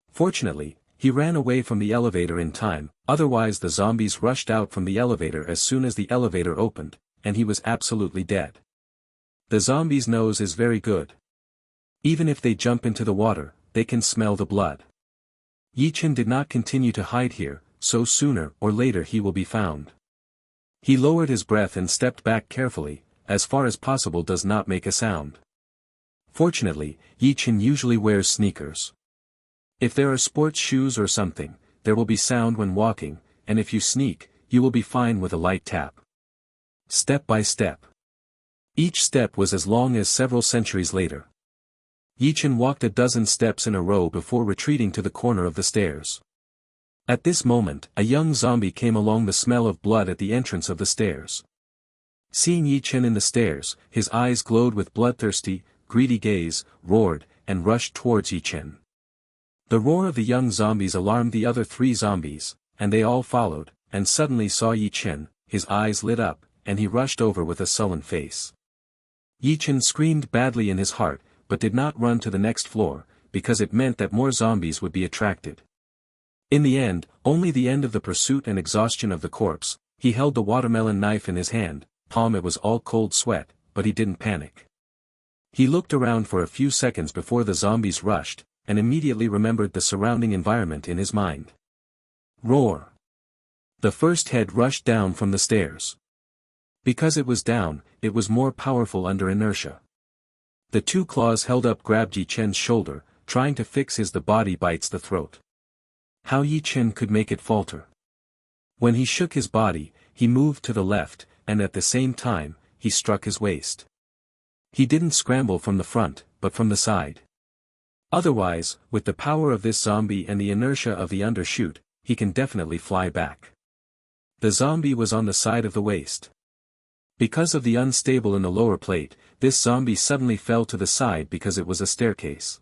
Fortunately, he ran away from the elevator in time, otherwise the zombies rushed out from the elevator as soon as the elevator opened, and he was absolutely dead. The zombies' nose is very good. Even if they jump into the water, they can smell the blood. Yi-Chen did not continue to hide here, so sooner or later he will be found. He lowered his breath and stepped back carefully, as far as possible does not make a sound. Fortunately, Yi-Chen usually wears sneakers. If there are sports shoes or something, there will be sound when walking, and if you sneak, you will be fine with a light tap. Step by step. Each step was as long as several centuries later. Yi-Chen walked a dozen steps in a row before retreating to the corner of the stairs. At this moment, a young zombie came along the smell of blood at the entrance of the stairs. Seeing Yi-Chen in the stairs, his eyes glowed with bloodthirsty, greedy gaze, roared, and rushed towards Yi-Chen. The roar of the young zombies alarmed the other 3 zombies, and they all followed, and suddenly saw Yi-Chen. His eyes lit up, and he rushed over with a sullen face. Yi-Chen screamed badly in his heart, but did not run to the next floor, because it meant that more zombies would be attracted. In the end, only the end of the pursuit and exhaustion of the corpse. He held the watermelon knife in his hand, palm it was all cold sweat, but he didn't panic. He looked around for a few seconds before the zombies rushed, and immediately remembered the surrounding environment in his mind. Roar! The first head rushed down from the stairs. Because it was down, it was more powerful under inertia. The 2 claws held up grabbed Yi-Chen's shoulder, trying to fix his the body bites the throat. How Yi-Chen could make it falter. When he shook his body, he moved to the left, and at the same time, he struck his waist. He didn't scramble from the front, but from the side. Otherwise, with the power of this zombie and the inertia of the undershoot, he can definitely fly back. The zombie was on the side of the waist. Because of the unstable in the lower plate, this zombie suddenly fell to the side because it was a staircase.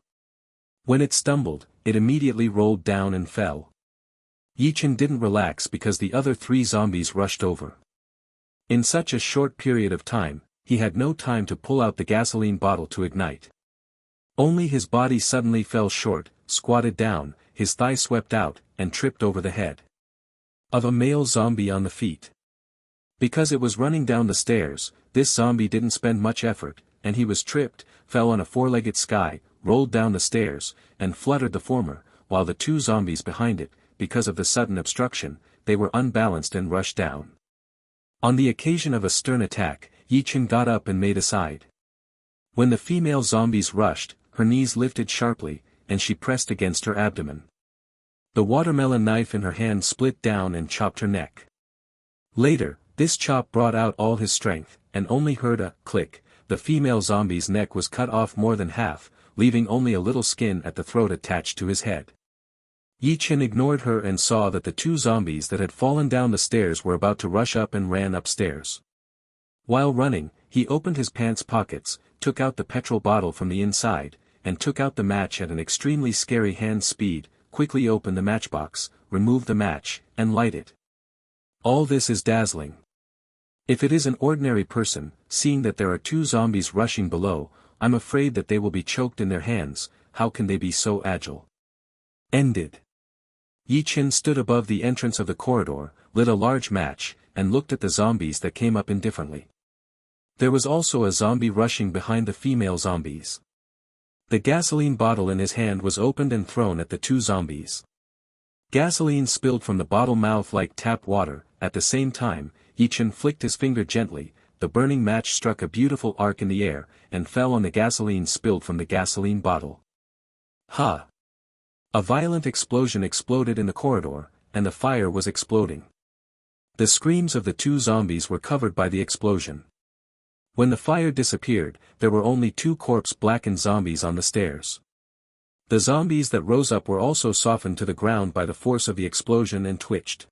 When it stumbled, it immediately rolled down and fell. Yi-Chen didn't relax because the other 3 zombies rushed over. In such a short period of time, he had no time to pull out the gasoline bottle to ignite. Only his body suddenly fell short, squatted down, his thigh swept out, and tripped over the head of a male zombie on the feet. Because it was running down the stairs, this zombie didn't spend much effort, and he was tripped, fell on a 4-legged sky, rolled down the stairs, and fluttered the former, while the 2 zombies behind it, because of the sudden obstruction, they were unbalanced and rushed down. On the occasion of a stern attack, Yi-Chen got up and made aside. When the female zombies rushed, her knees lifted sharply, and she pressed against her abdomen. The watermelon knife in her hand split down and chopped her neck. Later, this chop brought out all his strength, and only heard a click. The female zombie's neck was cut off more than half, leaving only a little skin at the throat attached to his head. Yi Chen ignored her and saw that the two zombies that had fallen down the stairs were about to rush up and ran upstairs. While running, he opened his pants pockets, took out the petrol bottle from the inside, and took out the match at an extremely scary hand speed, quickly opened the matchbox, removed the match, and light it. All this is dazzling. If it is an ordinary person, seeing that there are two zombies rushing below, I'm afraid that they will be choked in their hands. How can they be so agile? Ended. Yi Chen stood above the entrance of the corridor, lit a large match, and looked at the zombies that came up indifferently. There was also a zombie rushing behind the female zombies. The gasoline bottle in his hand was opened and thrown at the two zombies. Gasoline spilled from the bottle mouth like tap water. At the same time, Yi Chen flicked his finger gently, the burning match struck a beautiful arc in the air, and fell on the gasoline spilled from the gasoline bottle. Ha! A violent explosion exploded in the corridor, and the fire was exploding. The screams of the two zombies were covered by the explosion. When the fire disappeared, there were only two corpse-blackened zombies on the stairs. The zombies that rose up were also softened to the ground by the force of the explosion and twitched.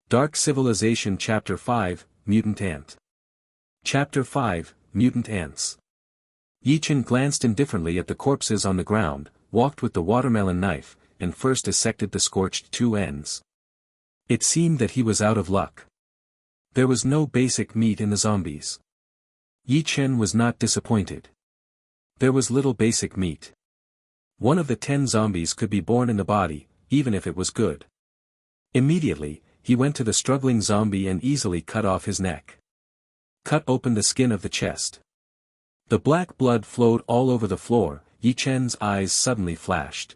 Dark Civilization Chapter 5, Mutant Ant. Chapter 5, Mutant Ants. Yi Chen glanced indifferently at the corpses on the ground, walked with the watermelon knife, and first dissected the scorched two ends. It seemed that he was out of luck. There was no basic meat in the zombies. Yi Chen was not disappointed. There was little basic meat. One of the 10 zombies could be born in the body, even if it was good. Immediately, he went to the struggling zombie and easily cut off his neck. Cut open the skin of the chest. The black blood flowed all over the floor. Yi Chen's eyes suddenly flashed.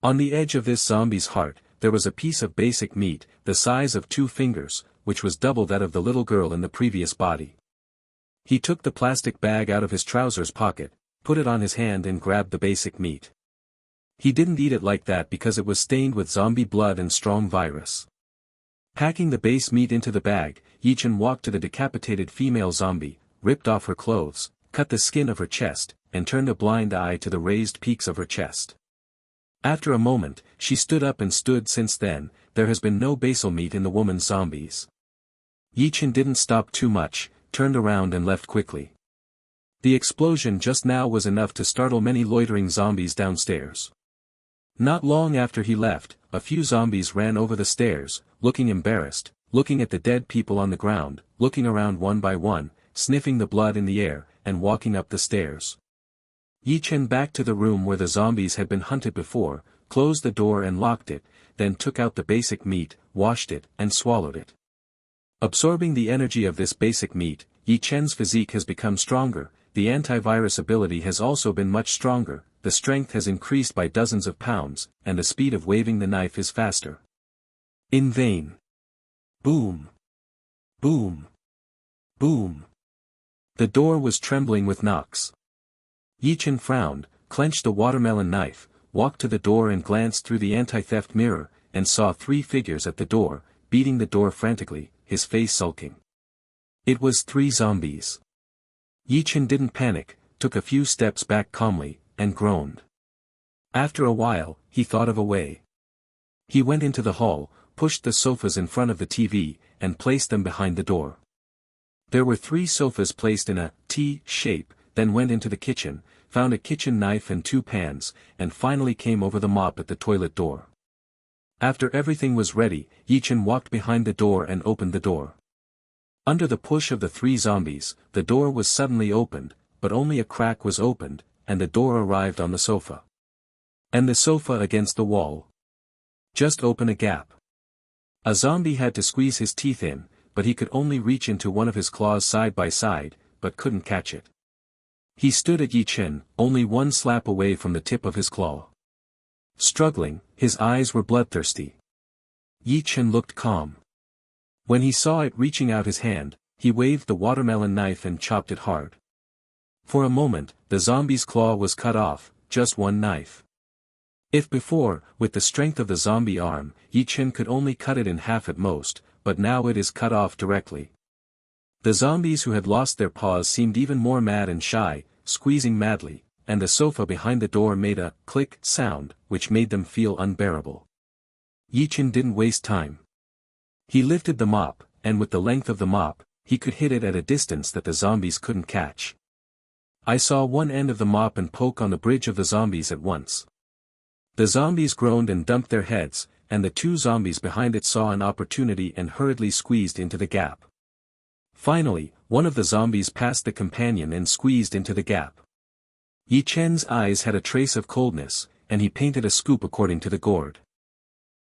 On the edge of this zombie's heart, there was a piece of basic meat, the size of 2 fingers, which was double that of the little girl in the previous body. He took the plastic bag out of his trousers pocket, put it on his hand and grabbed the basic meat. He didn't eat it like that because it was stained with zombie blood and strong virus. Packing the base meat into the bag, Yi Chen walked to the decapitated female zombie, ripped off her clothes, cut the skin of her chest, and turned a blind eye to the raised peaks of her chest. After a moment, she stood up and stood. Since then, there has been no basal meat in the woman's zombies. Yi Chen didn't stop too much, turned around and left quickly. The explosion just now was enough to startle many loitering zombies downstairs. Not long after he left, a few zombies ran over the stairs, looking embarrassed, looking at the dead people on the ground, looking around one by one, sniffing the blood in the air, and walking up the stairs. Yi Chen back to the room where the zombies had been hunted before, closed the door and locked it, then took out the basic meat, washed it, and swallowed it. Absorbing the energy of this basic meat, Yi Chen's physique has become stronger, the antivirus ability has also been much stronger, the strength has increased by dozens of pounds, and the speed of waving the knife is faster. In vain. Boom. Boom. Boom. The door was trembling with knocks. Yi Chen frowned, clenched the watermelon knife, walked to the door and glanced through the anti-theft mirror, and saw 3 figures at the door, beating the door frantically, his face sulking. It was 3 zombies. Yi Chen didn't panic, took a few steps back calmly, and groaned. After a while, he thought of a way. He went into the hall, pushed the sofas in front of the TV, and placed them behind the door. There were 3 sofas placed in a T shape, then went into the kitchen, found a kitchen knife and 2 pans, and finally came over the mop at the toilet door. After everything was ready, Yi Chen walked behind the door and opened the door. Under the push of the 3 zombies, the door was suddenly opened, but only a crack was opened, and the door arrived on the sofa. And the sofa against the wall. Just open a gap. A zombie had to squeeze his teeth in, but he could only reach into one of his claws side by side, but couldn't catch it. He stood at Yi Chen, only 1 slap away from the tip of his claw. Struggling, his eyes were bloodthirsty. Yi Chen looked calm. When he saw it reaching out his hand, he waved the watermelon knife and chopped it hard. For a moment, the zombie's claw was cut off, just 1 knife. If before, with the strength of the zombie arm, Yi Chen could only cut it in half at most, but now it is cut off directly. The zombies who had lost their paws seemed even more mad and shy, squeezing madly, and the sofa behind the door made a click sound, which made them feel unbearable. Yi-Chen didn't waste time. He lifted the mop, and with the length of the mop, he could hit it at a distance that the zombies couldn't catch. I saw one end of the mop and poke on the bridge of the zombies at once. The zombies groaned and dumped their heads, and the two zombies behind it saw an opportunity and hurriedly squeezed into the gap. Finally, one of the zombies passed the companion and squeezed into the gap. Yi-Chen's eyes had a trace of coldness, and he painted a scoop according to the gourd.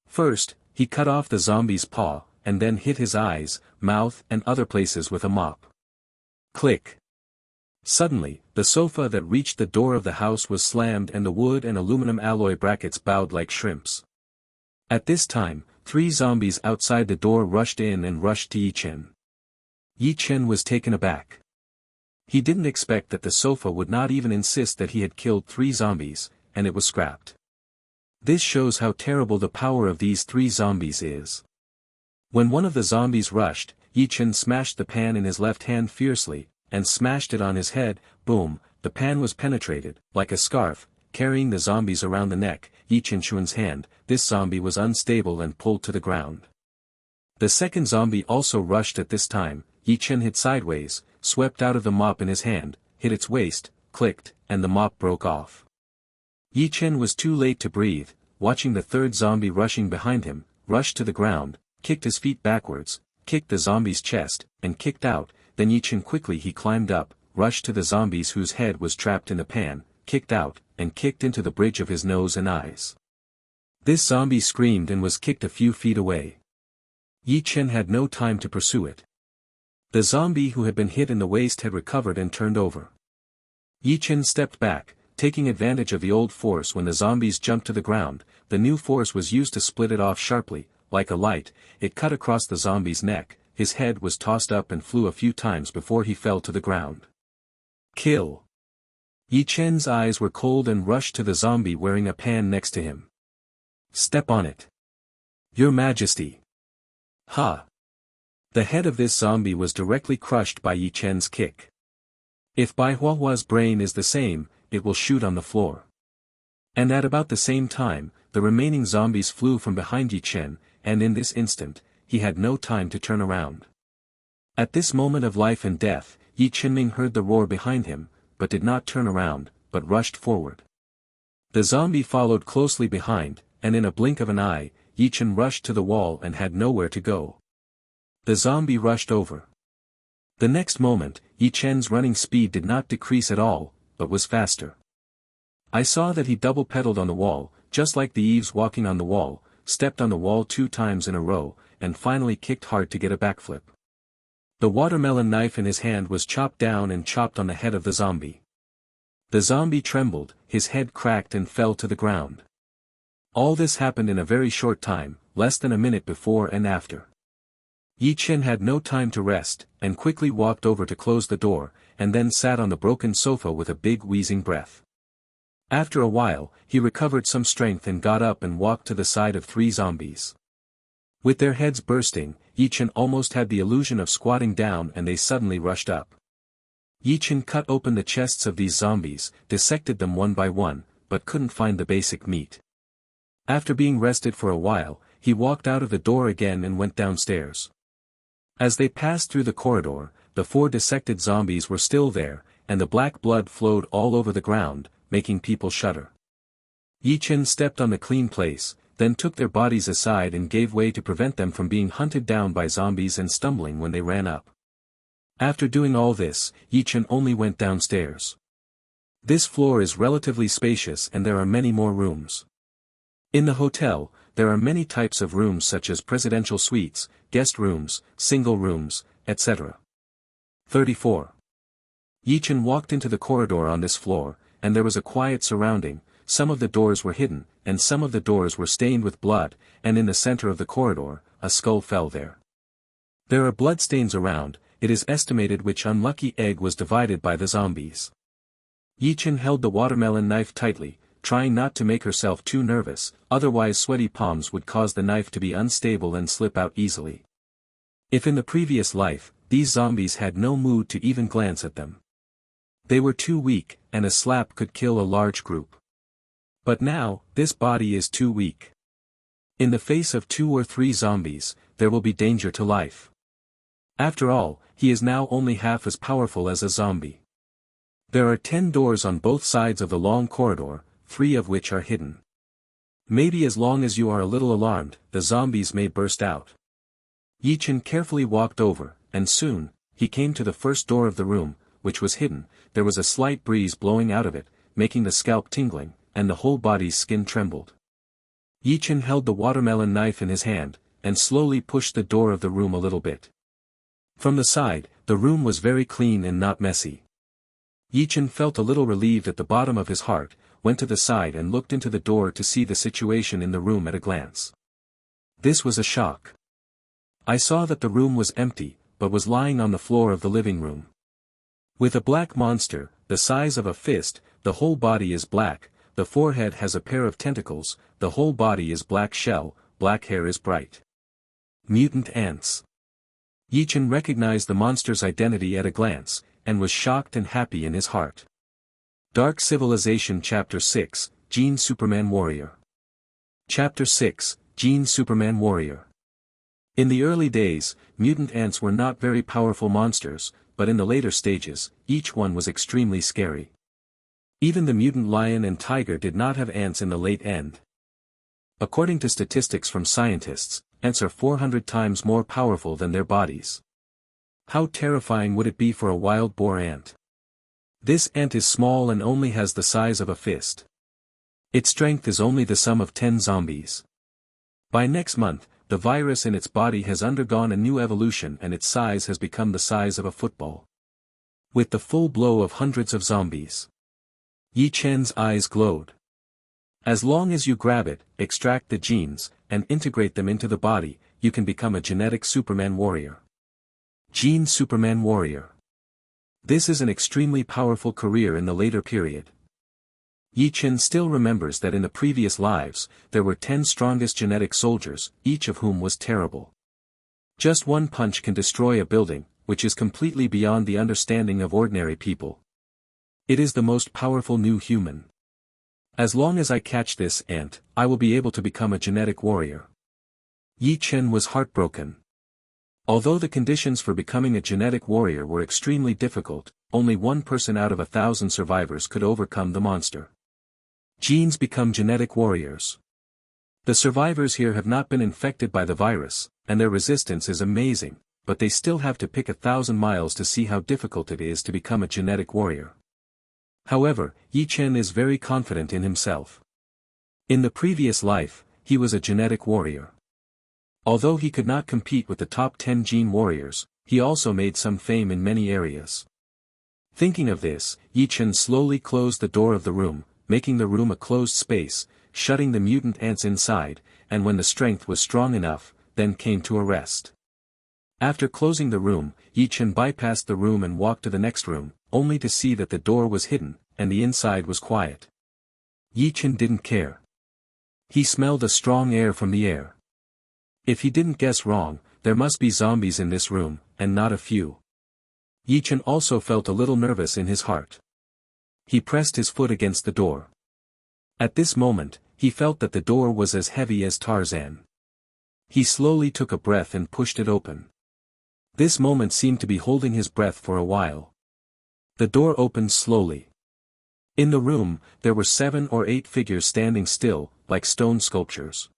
First, he cut off the zombie's paw, and then hit his eyes, mouth and other places with a mop. Click. Suddenly, the sofa that reached the door of the house was slammed and the wood and aluminum alloy brackets bowed like shrimps. At this time, 3 zombies outside the door rushed in and rushed to Yi-Chen. Yi-Chen was taken aback. He didn't expect that the sofa would not even insist that he had killed 3 zombies, and it was scrapped. This shows how terrible the power of these 3 zombies is. When one of the zombies rushed, Yi-Chen smashed the pan in his left hand fiercely, and smashed it on his head. Boom, the pan was penetrated, like a scarf, carrying the zombies around the neck. Yi-Chen's hand, this zombie was unstable and pulled to the ground. The second zombie also rushed at this time. Yi-Chen hit sideways, swept out of the mop in his hand, hit its waist, clicked, and the mop broke off. Yi-Chen was too late to breathe, watching the third zombie rushing behind him, rushed to the ground, kicked his feet backwards, kicked the zombie's chest, and kicked out. Then Yi-Chen quickly he climbed up, rushed to the zombies whose head was trapped in the pan, kicked out, and kicked into the bridge of his nose and eyes. This zombie screamed and was kicked a few feet away. Yi-Chen had no time to pursue it. The zombie who had been hit in the waist had recovered and turned over. Yi-Chen stepped back, taking advantage of the old force. When the zombies jumped to the ground, the new force was used to split it off sharply. Like a light, it cut across the zombie's neck. His head was tossed up and flew a few times before he fell to the ground. Kill! Yi-Chen's eyes were cold and rushed to the zombie wearing a pan next to him. Step on it. Your Majesty. Ha! The head of this zombie was directly crushed by Yi-Chen's kick. If Bai Huahua's brain is the same, it will shoot on the floor. And at about the same time, the remaining zombies flew from behind Yi-Chen, and in this instant, he had no time to turn around. At this moment of life and death, Yi-Chen heard the roar behind him, but did not turn around, but rushed forward. The zombie followed closely behind, and in a blink of an eye, Yi-Chen rushed to the wall and had nowhere to go. The zombie rushed over. The next moment, Yi-Chen's running speed did not decrease at all, but was faster. I saw that he double-pedaled on the wall, just like the Eves walking on the wall, stepped on the wall 2 times in a row, and finally kicked hard to get a backflip. The watermelon knife in his hand was chopped down and chopped on the head of the zombie. The zombie trembled, his head cracked and fell to the ground. All this happened in a very short time, less than a minute before and after. Yi-Chen had no time to rest, and quickly walked over to close the door, and then sat on the broken sofa with a big wheezing breath. After a while, he recovered some strength and got up and walked to the side of 3 zombies. With their heads bursting, Yi-Chen almost had the illusion of squatting down and they suddenly rushed up. Yi-Chen cut open the chests of these zombies, dissected them one by one, but couldn't find the basic meat. After being rested for a while, he walked out of the door again and went downstairs. As they passed through the corridor, the 4 dissected zombies were still there, and the black blood flowed all over the ground, making people shudder. Yi-Chen stepped on the clean place, then took their bodies aside and gave way to prevent them from being hunted down by zombies and stumbling when they ran up. After doing all this, Yi-Chen only went downstairs. This floor is relatively spacious and there are many more rooms. In the hotel, there are many types of rooms such as presidential suites, guest rooms, single rooms, etc. 34. Yi-Chen walked into the corridor on this floor, and there was a quiet surrounding. Some of the doors were hidden, and some of the doors were stained with blood, and in the center of the corridor, a skull fell there. There are bloodstains around. It is estimated which unlucky egg was divided by the zombies. Yi-Chen held the watermelon knife tightly, trying not to make herself too nervous, otherwise sweaty palms would cause the knife to be unstable and slip out easily. If in the previous life, these zombies had no mood to even glance at them. They were too weak, and a slap could kill a large group. But now, this body is too weak. In the face of 2 or 3 zombies, there will be danger to life. After all, he is now only half as powerful as a zombie. There are 10 doors on both sides of the long corridor, 3 of which are hidden. Maybe as long as you are a little alarmed, the zombies may burst out. Yi-Chen carefully walked over, and soon, he came to the first door of the room, which was hidden. There was a slight breeze blowing out of it, making the scalp tingling, and the whole body's skin trembled. Yi-Chen held the watermelon knife in his hand, and slowly pushed the door of the room a little bit. From the side, the room was very clean and not messy. Yi-Chen felt a little relieved at the bottom of his heart, went to the side and looked into the door to see the situation in the room at a glance. This was a shock. I saw that the room was empty, but was lying on the floor of the living room. With a black monster, the size of a fist, the whole body is black, the forehead has a pair of tentacles, the whole body is black shell, black hair is bright. Mutant ants. Yi-Chen recognized the monster's identity at a glance, and was shocked and happy in his heart. Dark Civilization Chapter 6, Gene Superman Warrior. Chapter 6, Gene Superman Warrior. In the early days, mutant ants were not very powerful monsters, but in the later stages, each one was extremely scary. Even the mutant lion and tiger did not have ants in the late end. According to statistics from scientists, ants are 400 times more powerful than their bodies. How terrifying would it be for a wild boar ant? This ant is small and only has the size of a fist. Its strength is only the sum of 10 zombies. By next month, the virus in its body has undergone a new evolution and its size has become the size of a football. With the full blow of hundreds of zombies. Yi-Chen's eyes glowed. As long as you grab it, extract the genes, and integrate them into the body, you can become a genetic Superman warrior. Gene Superman Warrior. This is an extremely powerful career in the later period. Yi-Chen still remembers that in the previous lives, there were 10 strongest genetic soldiers, each of whom was terrible. Just one punch can destroy a building, which is completely beyond the understanding of ordinary people. It is the most powerful new human. As long as I catch this ant, I will be able to become a genetic warrior. Yi-Chen was heartbroken. Although the conditions for becoming a genetic warrior were extremely difficult, only 1 person out of 1,000 survivors could overcome the monster. Genes become genetic warriors. The survivors here have not been infected by the virus, and their resistance is amazing, but they still have to pick 1,000 miles to see how difficult it is to become a genetic warrior. However, Yi-Chen is very confident in himself. In the previous life, he was a genetic warrior. Although he could not compete with the top 10 gene warriors, he also made some fame in many areas. Thinking of this, Yi-Chen slowly closed the door of the room, making the room a closed space, shutting the mutant ants inside, and when the strength was strong enough, then came to a rest. After closing the room, Yi-Chen bypassed the room and walked to the next room, only to see that the door was hidden, and the inside was quiet. Yi-Chen didn't care. He smelled a strong air from the air. If he didn't guess wrong, there must be zombies in this room, and not a few. Yi-Chen also felt a little nervous in his heart. He pressed his foot against the door. At this moment, he felt that the door was as heavy as Tarzan. He slowly took a breath and pushed it open. This moment seemed to be holding his breath for a while. The door opened slowly. In the room, there were 7 or 8 figures standing still, like stone sculptures.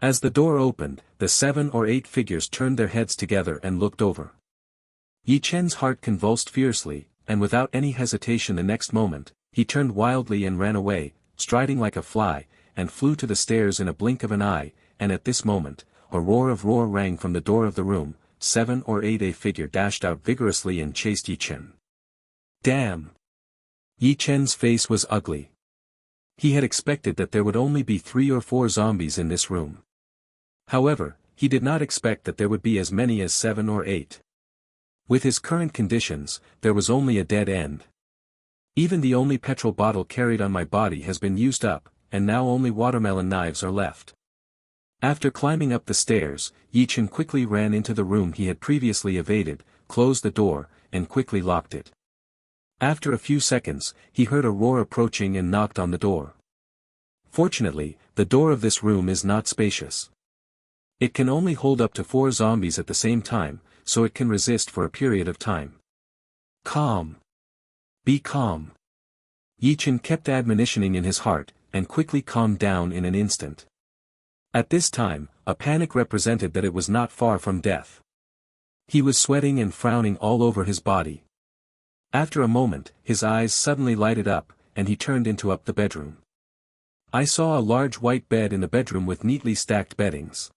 As the door opened, the 7 or 8 figures turned their heads together and looked over. Yi-Chen's heart convulsed fiercely, and without any hesitation the next moment, he turned wildly and ran away, striding like a fly, and flew to the stairs in a blink of an eye, and at this moment, a roar rang from the door of the room. 7 or 8 a figure dashed out vigorously and chased Yi-Chen. Damn! Yi-Chen's face was ugly. He had expected that there would only be 3 or 4 zombies in this room. However, he did not expect that there would be as many as 7 or 8. With his current conditions, there was only a dead end. Even the only petrol bottle carried on my body has been used up, and now only watermelon knives are left. After climbing up the stairs, Yi-Chen quickly ran into the room he had previously evaded, closed the door, and quickly locked it. After a few seconds, he heard a roar approaching and knocked on the door. Fortunately, the door of this room is not spacious. It can only hold up to 4 zombies at the same time, so it can resist for a period of time. Calm. Be calm. Yi-Chen kept admonitioning in his heart, and quickly calmed down in an instant. At this time, a panic represented that it was not far from death. He was sweating and frowning all over his body. After a moment, his eyes suddenly lighted up, and he turned into the bedroom. I saw a large white bed in the bedroom with neatly stacked beddings.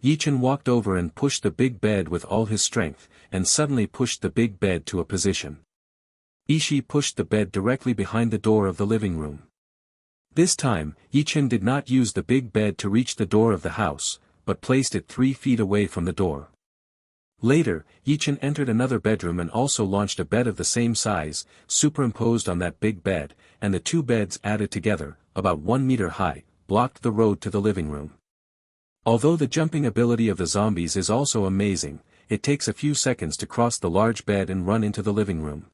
Yi-Chen walked over and pushed the big bed with all his strength, and suddenly pushed the big bed to a position. Yi-Shi pushed the bed directly behind the door of the living room. This time, Yi-Chen did not use the big bed to reach the door of the house, but placed it 3 feet away from the door. Later, Yi-Chen entered another bedroom and also launched a bed of the same size, superimposed on that big bed, and the 2 beds added together, about 1 meter high, blocked the road to the living room. Although the jumping ability of the zombies is also amazing, it takes a few seconds to cross the large bed and run into the living room.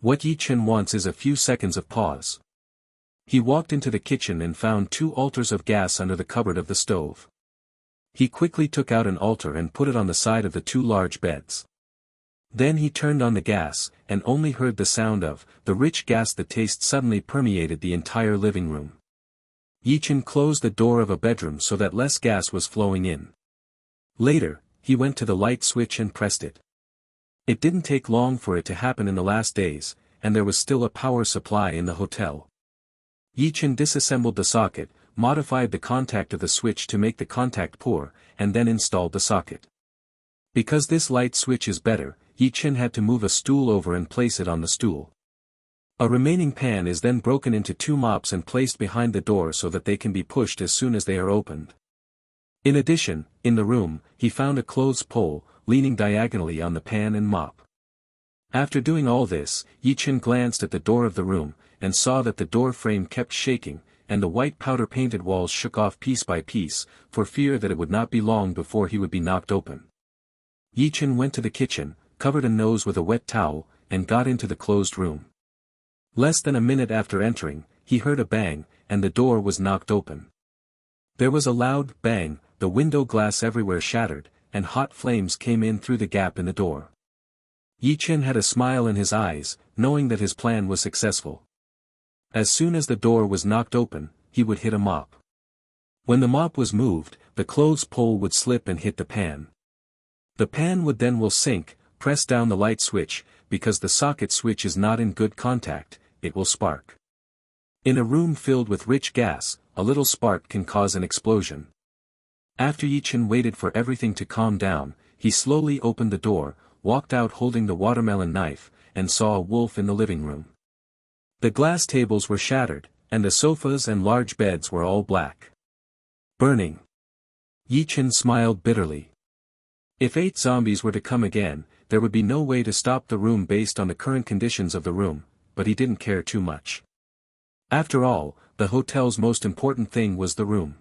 What Yi-Chen wants is a few seconds of pause. He walked into the kitchen and found 2 altars of gas under the cupboard of the stove. He quickly took out an altar and put it on the side of the 2 large beds. Then he turned on the gas, and only heard the sound of the rich gas. The taste suddenly permeated the entire living room. Yi-Chen closed the door of a bedroom so that less gas was flowing in. Later, he went to the light switch and pressed it. It didn't take long for it to happen in the last days, and there was still a power supply in the hotel. Yi-Chen disassembled the socket, modified the contact of the switch to make the contact poor, and then installed the socket. Because this light switch is better, Yi-Chen had to move a stool over and place it on the stool. A remaining pan is then broken into 2 mops and placed behind the door so that they can be pushed as soon as they are opened. In addition, in the room, he found a clothes pole, leaning diagonally on the pan and mop. After doing all this, Yi-Chen glanced at the door of the room, and saw that the door frame kept shaking, and the white powder-painted walls shook off piece by piece, for fear that it would not be long before he would be knocked open. Yi-Chen went to the kitchen, covered a nose with a wet towel, and got into the closed room. Less than a minute after entering, he heard a bang, and the door was knocked open. There was a loud bang, the window glass everywhere shattered, and hot flames came in through the gap in the door. Yi-Chen had a smile in his eyes, knowing that his plan was successful. As soon as the door was knocked open, he would hit a mop. When the mop was moved, the clothes pole would slip and hit the pan. The pan would then sink, press down the light switch, because the socket switch is not in good contact, it will spark. In a room filled with rich gas, a little spark can cause an explosion. After Yi-Chen waited for everything to calm down, he slowly opened the door, walked out holding the watermelon knife, and saw a wolf in the living room. The glass tables were shattered, and the sofas and large beds were all black. Burning. Yi-Chen smiled bitterly. If 8 zombies were to come again, there would be no way to stop the room based on the current conditions of the room, but he didn't care too much. After all, the hotel's most important thing was the room.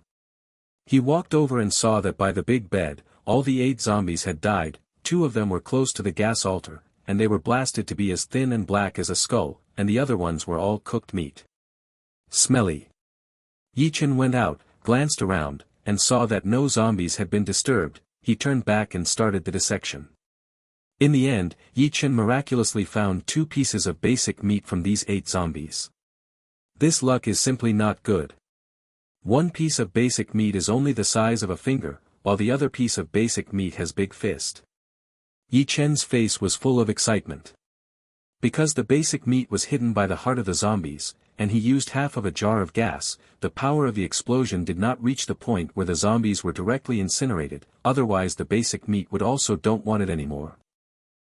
He walked over and saw that by the big bed, all the 8 zombies had died, 2 of them were close to the gas altar, and they were blasted to be as thin and black as a skull, and the other ones were all cooked meat. Smelly. Yi-Chen went out, glanced around, and saw that no zombies had been disturbed. He turned back and started the dissection. In the end, Yi-Chen miraculously found 2 pieces of basic meat from these 8 zombies. This luck is simply not good. One piece of basic meat is only the size of a finger, while the other piece of basic meat has big fist. Yi-Chen's face was full of excitement. Because the basic meat was hidden by the heart of the zombies, and he used half of a jar of gas, the power of the explosion did not reach the point where the zombies were directly incinerated, otherwise the basic meat would also don't want it anymore.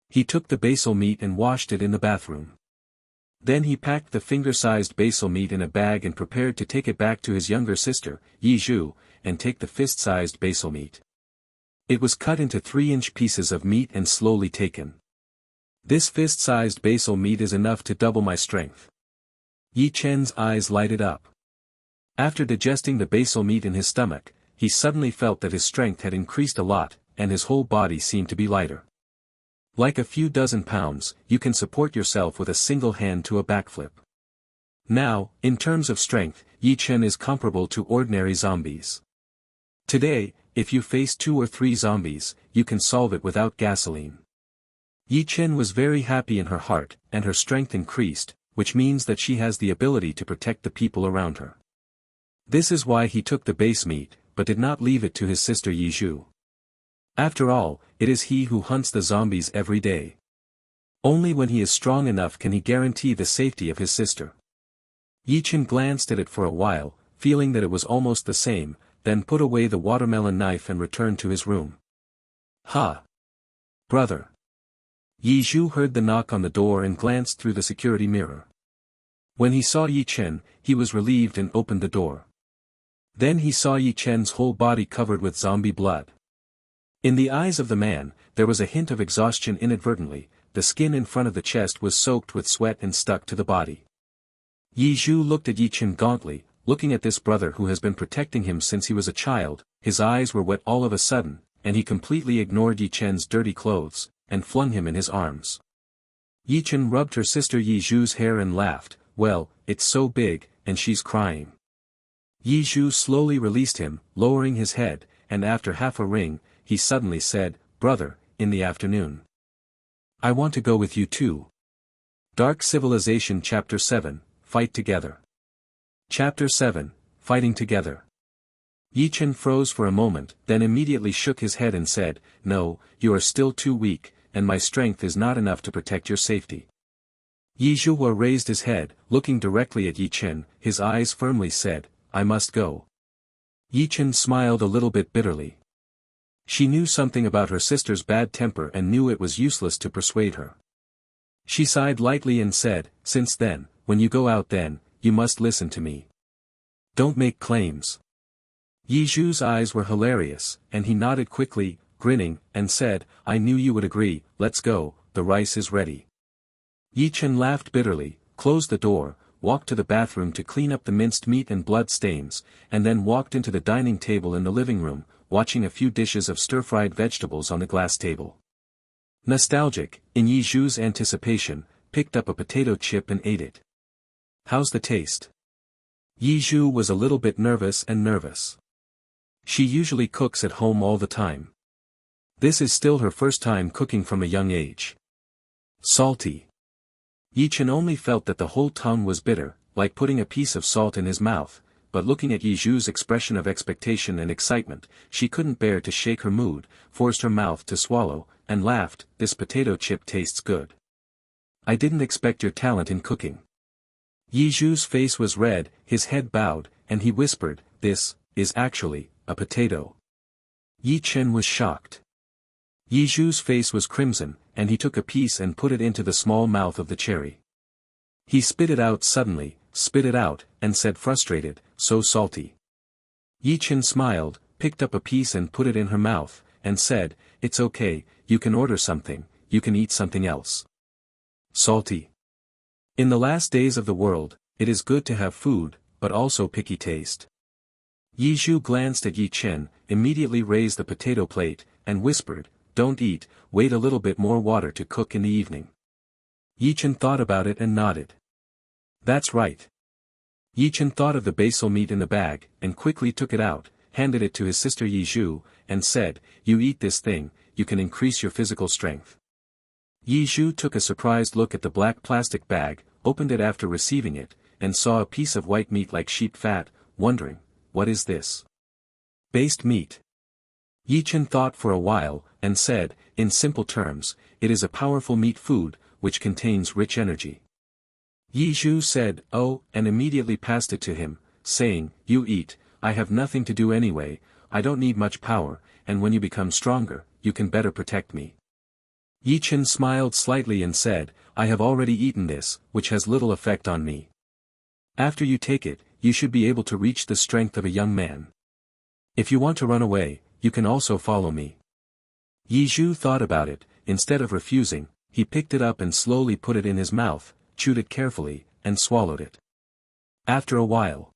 He took the basil meat and washed it in the bathroom. Then he packed the finger-sized basil meat in a bag and prepared to take it back to his younger sister, Yi Zhu, and take the fist-sized basil meat. It was cut into 3-inch pieces of meat and slowly taken. This fist-sized basil meat is enough to double my strength. Yi-Chen's eyes lighted up. After digesting the basil meat in his stomach, he suddenly felt that his strength had increased a lot, and his whole body seemed to be lighter. Like a few dozen pounds, you can support yourself with a single hand to a backflip. Now, in terms of strength, Yi Chen is comparable to ordinary zombies. Today, if you face 2 or 3 zombies, you can solve it without gasoline. Yi Chen was very happy in her heart, and her strength increased, which means that she has the ability to protect the people around her. This is why he took the base meat, but did not leave it to his sister Yi Zhu. After all, it is he who hunts the zombies every day. Only when he is strong enough can he guarantee the safety of his sister. Yi Chen glanced at it for a while, feeling that it was almost the same, then put away the watermelon knife and returned to his room. Ha! Brother! Yi Zhu heard the knock on the door and glanced through the security mirror. When he saw Yi Chen, he was relieved and opened the door. Then he saw Yi Chen's whole body covered with zombie blood. In the eyes of the man, there was a hint of exhaustion inadvertently. The skin in front of the chest was soaked with sweat and stuck to the body. Yi Zhu looked at Yi Chen gauntly, looking at this brother who has been protecting him since he was a child. His eyes were wet all of a sudden, and he completely ignored Yi Chen's dirty clothes, and flung him in his arms. Yi Chen rubbed her sister Yi Zhu's hair and laughed. Well, it's so big, and she's crying. Yi Zhu slowly released him, lowering his head, and after half a ring, he suddenly said, "Brother, in the afternoon. I want to go with you too." Dark Civilization Chapter 7, Fight Together. Chapter 7, Fighting Together. Yi Chen froze for a moment, then immediately shook his head and said, "No, you are still too weak, and my strength is not enough to protect your safety." Yi Zhuhua raised his head, looking directly at Yi Chen. His eyes firmly said, "I must go." Yi Chen smiled a little bit bitterly. She knew something about her sister's bad temper and knew it was useless to persuade her. She sighed lightly and said, "Since then, when you go out then, you must listen to me. Don't make claims." Yi Zhu's eyes were hilarious, and he nodded quickly, grinning, and said, "I knew you would agree. Let's go, the rice is ready." Yi Chen laughed bitterly, closed the door, walked to the bathroom to clean up the minced meat and blood stains, and then walked into the dining table in the living room, watching a few dishes of stir-fried vegetables on the glass table. Nostalgic, in Yi Zhu's anticipation, picked up a potato chip and ate it. "How's the taste?" Yi Zhu was a little bit nervous. She usually cooks at home all the time. This is still her first time cooking from a young age. Salty. Yi Chen only felt that the whole tongue was bitter, like putting a piece of salt in his mouth, but looking at Yi Zhu's expression of expectation and excitement, she couldn't bear to shake her mood, forced her mouth to swallow, and laughed. "This potato chip tastes good. I didn't expect your talent in cooking." Yi Zhu's face was red, his head bowed, and he whispered, "This is actually a potato." Yi Chen was shocked. Yi Zhu's face was crimson, and he took a piece and put it into the small mouth of the cherry. He spit it out suddenly, and said frustrated, "So salty." Yi Chen smiled, picked up a piece and put it in her mouth, and said, "It's okay, you can order something, you can eat something else." Salty. In the last days of the world, it is good to have food, but also picky taste. Yi Zhu glanced at Yi Chen, immediately raised the potato plate, and whispered, "Don't eat, wait a little bit more water to cook in the evening." Yi Chen thought about it and nodded. "That's right." Yi Chen thought of the basil meat in the bag, and quickly took it out, handed it to his sister Yi Zhu, and said, "You eat this thing, you can increase your physical strength." Yi Zhu took a surprised look at the black plastic bag, opened it after receiving it, and saw a piece of white meat like sheep fat, wondering, "What is this?" "Based meat." Yi Chen thought for a while, and said, "In simple terms, it is a powerful meat food, which contains rich energy." Yi Zhu said, "Oh," and immediately passed it to him, saying, "You eat, I have nothing to do anyway, I don't need much power, and when you become stronger, you can better protect me." Yi Chen smiled slightly and said, "I have already eaten this, which has little effect on me. After you take it, you should be able to reach the strength of a young man. If you want to run away, you can also follow me." Yi Zhu thought about it. Instead of refusing, he picked it up and slowly put it in his mouth, chewed it carefully, and swallowed it. After a while,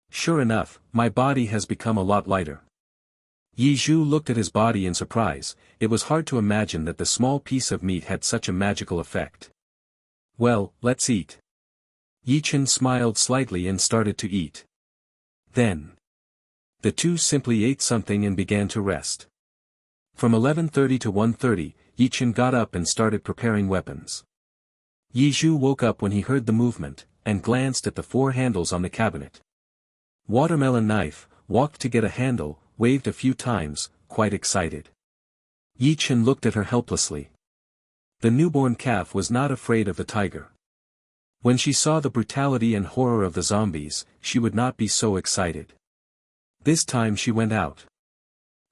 "Sure enough, my body has become a lot lighter." Yi Zhu looked at his body in surprise. It was hard to imagine that the small piece of meat had such a magical effect. Well, let's eat. Yi Chen smiled slightly and started to eat. Then, the two simply ate something and began to rest. From 11:30 to 1:30, Yi Chen got up and started preparing weapons. Yi Zhu woke up when he heard the movement, and glanced at the four handles on the cabinet. Watermelon Knife walked to get a handle, waved a few times, quite excited. Yi Chen looked at her helplessly. The newborn calf was not afraid of the tiger. When she saw the brutality and horror of the zombies, she would not be so excited. This time she went out.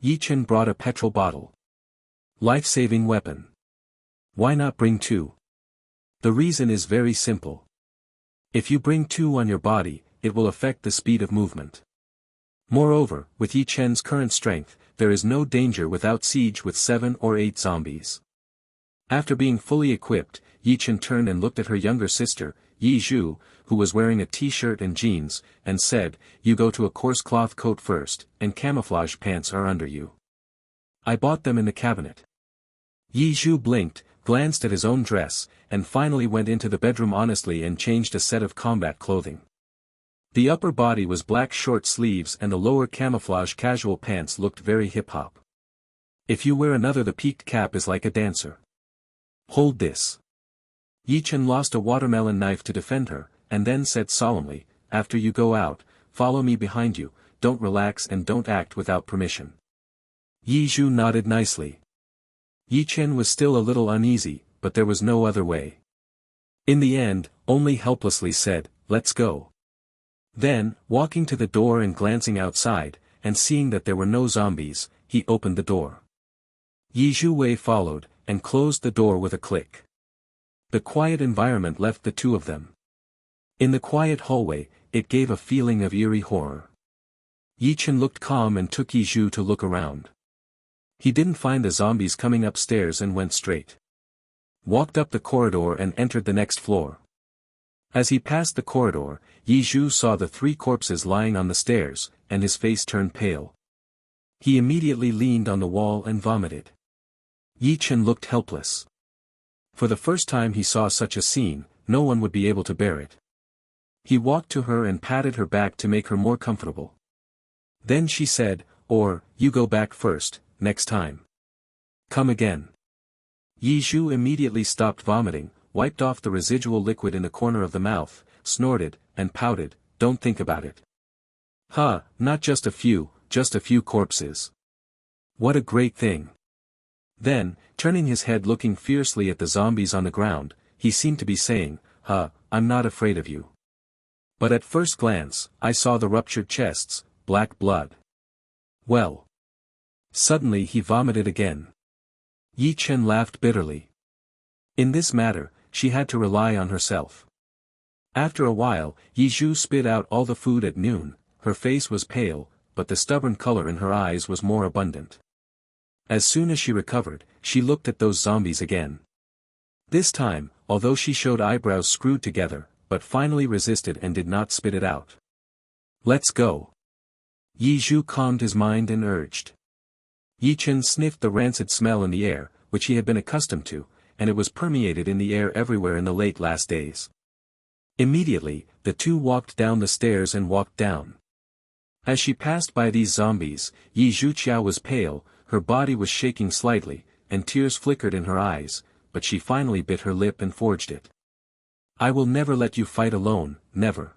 Yi Chen brought a petrol bottle. Life-saving weapon. Why not bring two? The reason is very simple. If you bring two on your body, it will affect the speed of movement. Moreover, with Yi Chen's current strength, there is no danger without siege with 7 or 8 zombies. After being fully equipped, Yi Chen turned and looked at her younger sister, Yi Zhu, who was wearing a t-shirt and jeans, and said, "You go to a coarse cloth coat first, and camouflage pants are under you. I bought them in the cabinet." Yi Zhu blinked, glanced at his own dress, and finally went into the bedroom honestly and changed a set of combat clothing. The upper body was black short sleeves and the lower camouflage casual pants looked very hip-hop. If you wear another, the peaked cap is like a dancer. Hold this. Yi Chen lost a watermelon knife to defend her, and then said solemnly, "After you go out, follow me behind you, don't relax and don't act without permission." Yi Zhu nodded nicely. Yi Chen was still a little uneasy, but there was no other way. In the end, only helplessly said, "Let's go." Then, walking to the door and glancing outside, and seeing that there were no zombies, he opened the door. Yi Zhu followed, and closed the door with a click. The quiet environment left the two of them. In the quiet hallway, it gave a feeling of eerie horror. Yi Chen looked calm and took Yi Zhu to look around. He didn't find the zombies coming upstairs and went straight. Walked up the corridor and entered the next floor. As he passed the corridor, Yi Zhu saw the 3 corpses lying on the stairs, and his face turned pale. He immediately leaned on the wall and vomited. Yi Chen looked helpless. For the first time he saw such a scene, no one would be able to bear it. He walked to her and patted her back to make her more comfortable. Then she said, "You go back first, next time. Come again." Yi Zhu immediately stopped vomiting, wiped off the residual liquid in the corner of the mouth, snorted, and pouted, "Don't think about it. Not just a few corpses. What a great thing." Then, turning his head looking fiercely at the zombies on the ground, he seemed to be saying, "I'm not afraid of you. But at first glance, I saw the ruptured chests, black blood. Well." Suddenly he vomited again. Yi Chen laughed bitterly. In this matter, she had to rely on herself. After a while, Yi Zhu spit out all the food at noon. Her face was pale, but the stubborn color in her eyes was more abundant. As soon as she recovered, she looked at those zombies again. This time, although she showed eyebrows screwed together, but finally resisted and did not spit it out. "Let's go." Yi Zhu calmed his mind and urged. Yi Chen sniffed the rancid smell in the air, which he had been accustomed to, and it was permeated in the air everywhere in the late last days. Immediately, the two walked down the stairs and walked down. As she passed by these zombies, Yi Zhuqiao was pale, her body was shaking slightly, and tears flickered in her eyes, but she finally bit her lip and forged it. "I will never let you fight alone, never."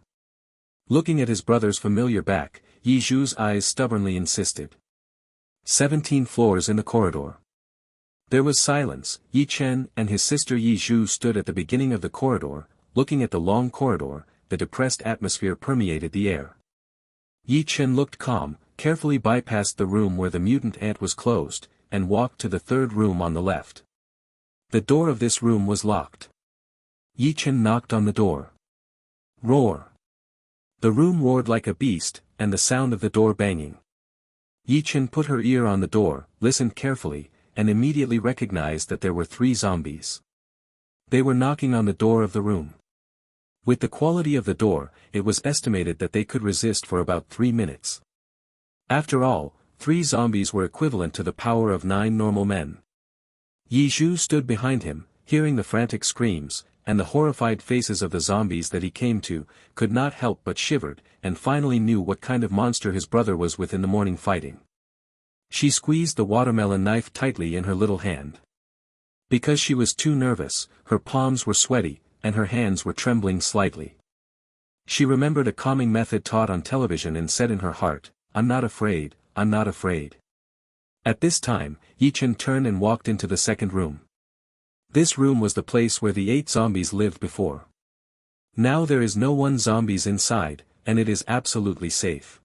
Looking at his brother's familiar back, Yi Zhu's eyes stubbornly insisted. 17 floors in the corridor. There was silence. Yi Chen and his sister Yi Zhu stood at the beginning of the corridor, looking at the long corridor. The depressed atmosphere permeated the air. Yi Chen looked calm, carefully bypassed the room where the mutant ant was closed, and walked to the 3rd room on the left. The door of this room was locked. Yi Chen knocked on the door. Roar. The room roared like a beast, and the sound of the door banging. Yi Chen put her ear on the door, listened carefully, and immediately recognized that there were 3 zombies. They were knocking on the door of the room. With the quality of the door, it was estimated that they could resist for about 3 minutes. After all, 3 zombies were equivalent to the power of 9 normal men. Yi Zhu stood behind him, hearing the frantic screams, and the horrified faces of the zombies that he came to, could not help but shivered, and finally knew what kind of monster his brother was with in the morning fighting. She squeezed the watermelon knife tightly in her little hand. Because she was too nervous, her palms were sweaty, and her hands were trembling slightly. She remembered a calming method taught on television and said in her heart, "I'm not afraid, I'm not afraid." At this time, Yi Chen turned and walked into the second room. This room was the place where the 8 zombies lived before. Now there is no one zombies inside, and it is absolutely safe.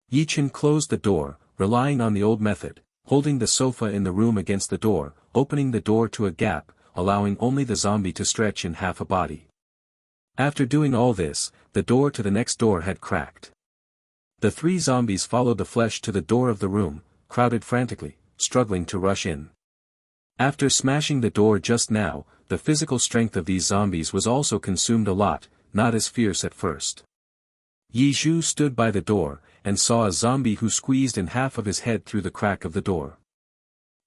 Yi Chen closed the door, relying on the old method, holding the sofa in the room against the door, opening the door to a gap, allowing only the zombie to stretch in half a body. After doing all this, the door to the next door had cracked. The 3 zombies followed the flesh to the door of the room, crowded frantically, struggling to rush in. After smashing the door just now, the physical strength of these zombies was also consumed a lot, not as fierce at first. Yi Zhu stood by the door, and saw a zombie who squeezed in half of his head through the crack of the door.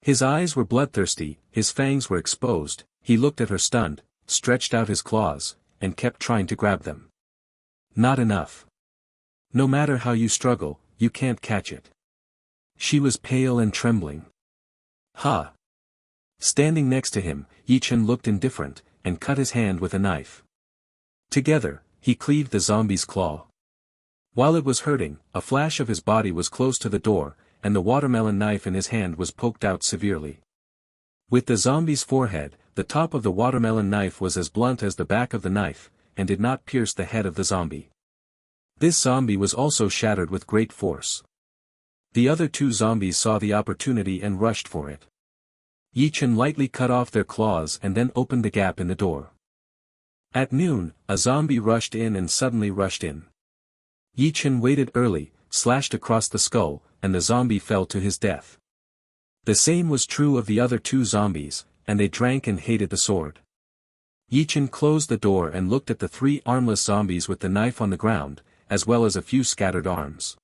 His eyes were bloodthirsty, his fangs were exposed, he looked at her stunned, stretched out his claws, and kept trying to grab them. Not enough. No matter how you struggle, you can't catch it. She was pale and trembling. Ha! Standing next to him, Yi Chen looked indifferent, and cut his hand with a knife. Together, he cleaved the zombie's claw. While it was hurting, a flash of his body was close to the door, and the watermelon knife in his hand was poked out severely. With the zombie's forehead, the top of the watermelon knife was as blunt as the back of the knife, and did not pierce the head of the zombie. This zombie was also shattered with great force. The other 2 zombies saw the opportunity and rushed for it. Yi Chen lightly cut off their claws and then opened the gap in the door. At noon, a zombie rushed in and suddenly rushed in. Yi Chen waited early, slashed across the skull, and the zombie fell to his death. The same was true of the other 2 zombies, and they drank and hated the sword. Yi Chen closed the door and looked at the 3 armless zombies with the knife on the ground, as well as a few scattered arms.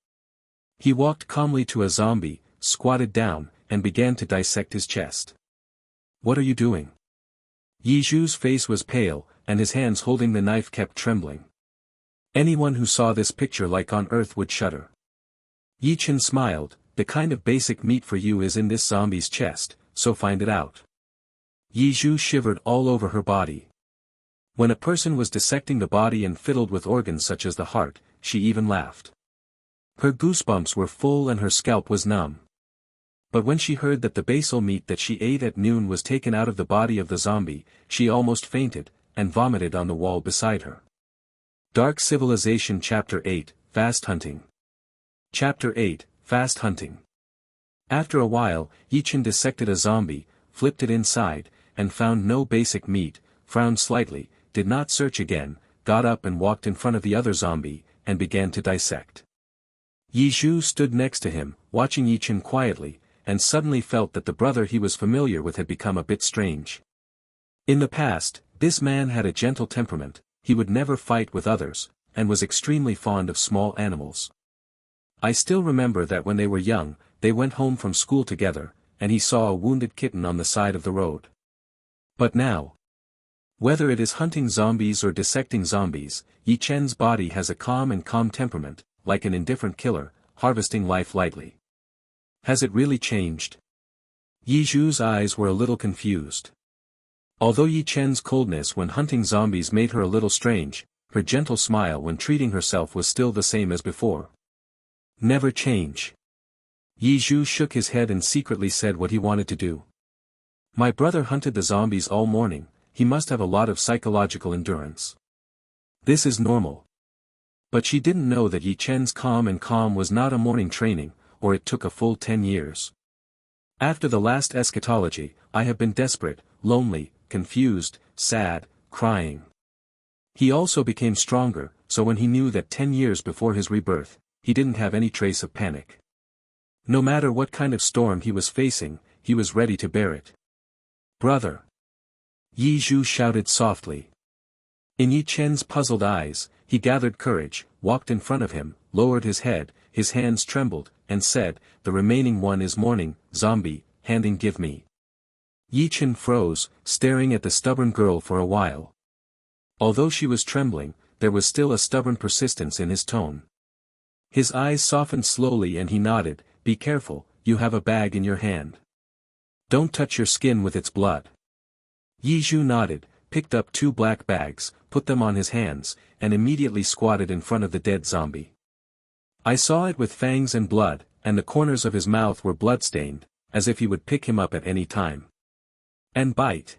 He walked calmly to a zombie, squatted down, and began to dissect his chest. "What are you doing?" Yi Zhu's face was pale, and his hands holding the knife kept trembling. Anyone who saw this picture like on earth would shudder. Yi Chen smiled, "The kind of basic meat for you is in this zombie's chest, so find it out." Yi Zhu shivered all over her body. When a person was dissecting the body and fiddled with organs such as the heart, she even laughed. Her goosebumps were full and her scalp was numb. But when she heard that the basal meat that she ate at noon was taken out of the body of the zombie, she almost fainted, and vomited on the wall beside her. Dark Civilization Chapter 8, Fast Hunting. Chapter 8, Fast Hunting. After a while, Yi Chen dissected a zombie, flipped it inside, and found no basic meat, frowned slightly, did not search again, got up and walked in front of the other zombie, and began to dissect. Yi Zhu stood next to him, watching Yi Chen quietly, and suddenly felt that the brother he was familiar with had become a bit strange. In the past, this man had a gentle temperament, he would never fight with others, and was extremely fond of small animals. I still remember that when they were young, they went home from school together, and he saw a wounded kitten on the side of the road. But now, whether it is hunting zombies or dissecting zombies, Yi Chen's body has a calm temperament, like an indifferent killer, harvesting life lightly. Has it really changed? Yi Zhu's eyes were a little confused. Although Yi Chen's coldness when hunting zombies made her a little strange, her gentle smile when treating herself was still the same as before. Never change. Yi Zhu shook his head and secretly said what he wanted to do. My brother hunted the zombies all morning, he must have a lot of psychological endurance. This is normal. But she didn't know that Yi Chen's calm was not a morning training, or it took a full 10 years. After the last eschatology, I have been desperate, lonely, confused, sad, crying. He also became stronger, so when he knew that 10 years before his rebirth, he didn't have any trace of panic. No matter what kind of storm he was facing, he was ready to bear it. Brother! Yi Zhu shouted softly. In Yi Chen's puzzled eyes, he gathered courage, walked in front of him, lowered his head, his hands trembled, and said, "The remaining one is morning, zombie, handing give me." Yi Chen froze, staring at the stubborn girl for a while. Although she was trembling, there was still a stubborn persistence in his tone. His eyes softened slowly and he nodded, "Be careful, you have a bag in your hand. Don't touch your skin with its blood." Yi Zhu nodded, picked up 2 black bags, put them on his hands, and immediately squatted in front of the dead zombie. I saw it with fangs and blood, and the corners of his mouth were blood-stained, as if he would pick him up at any time. And bite.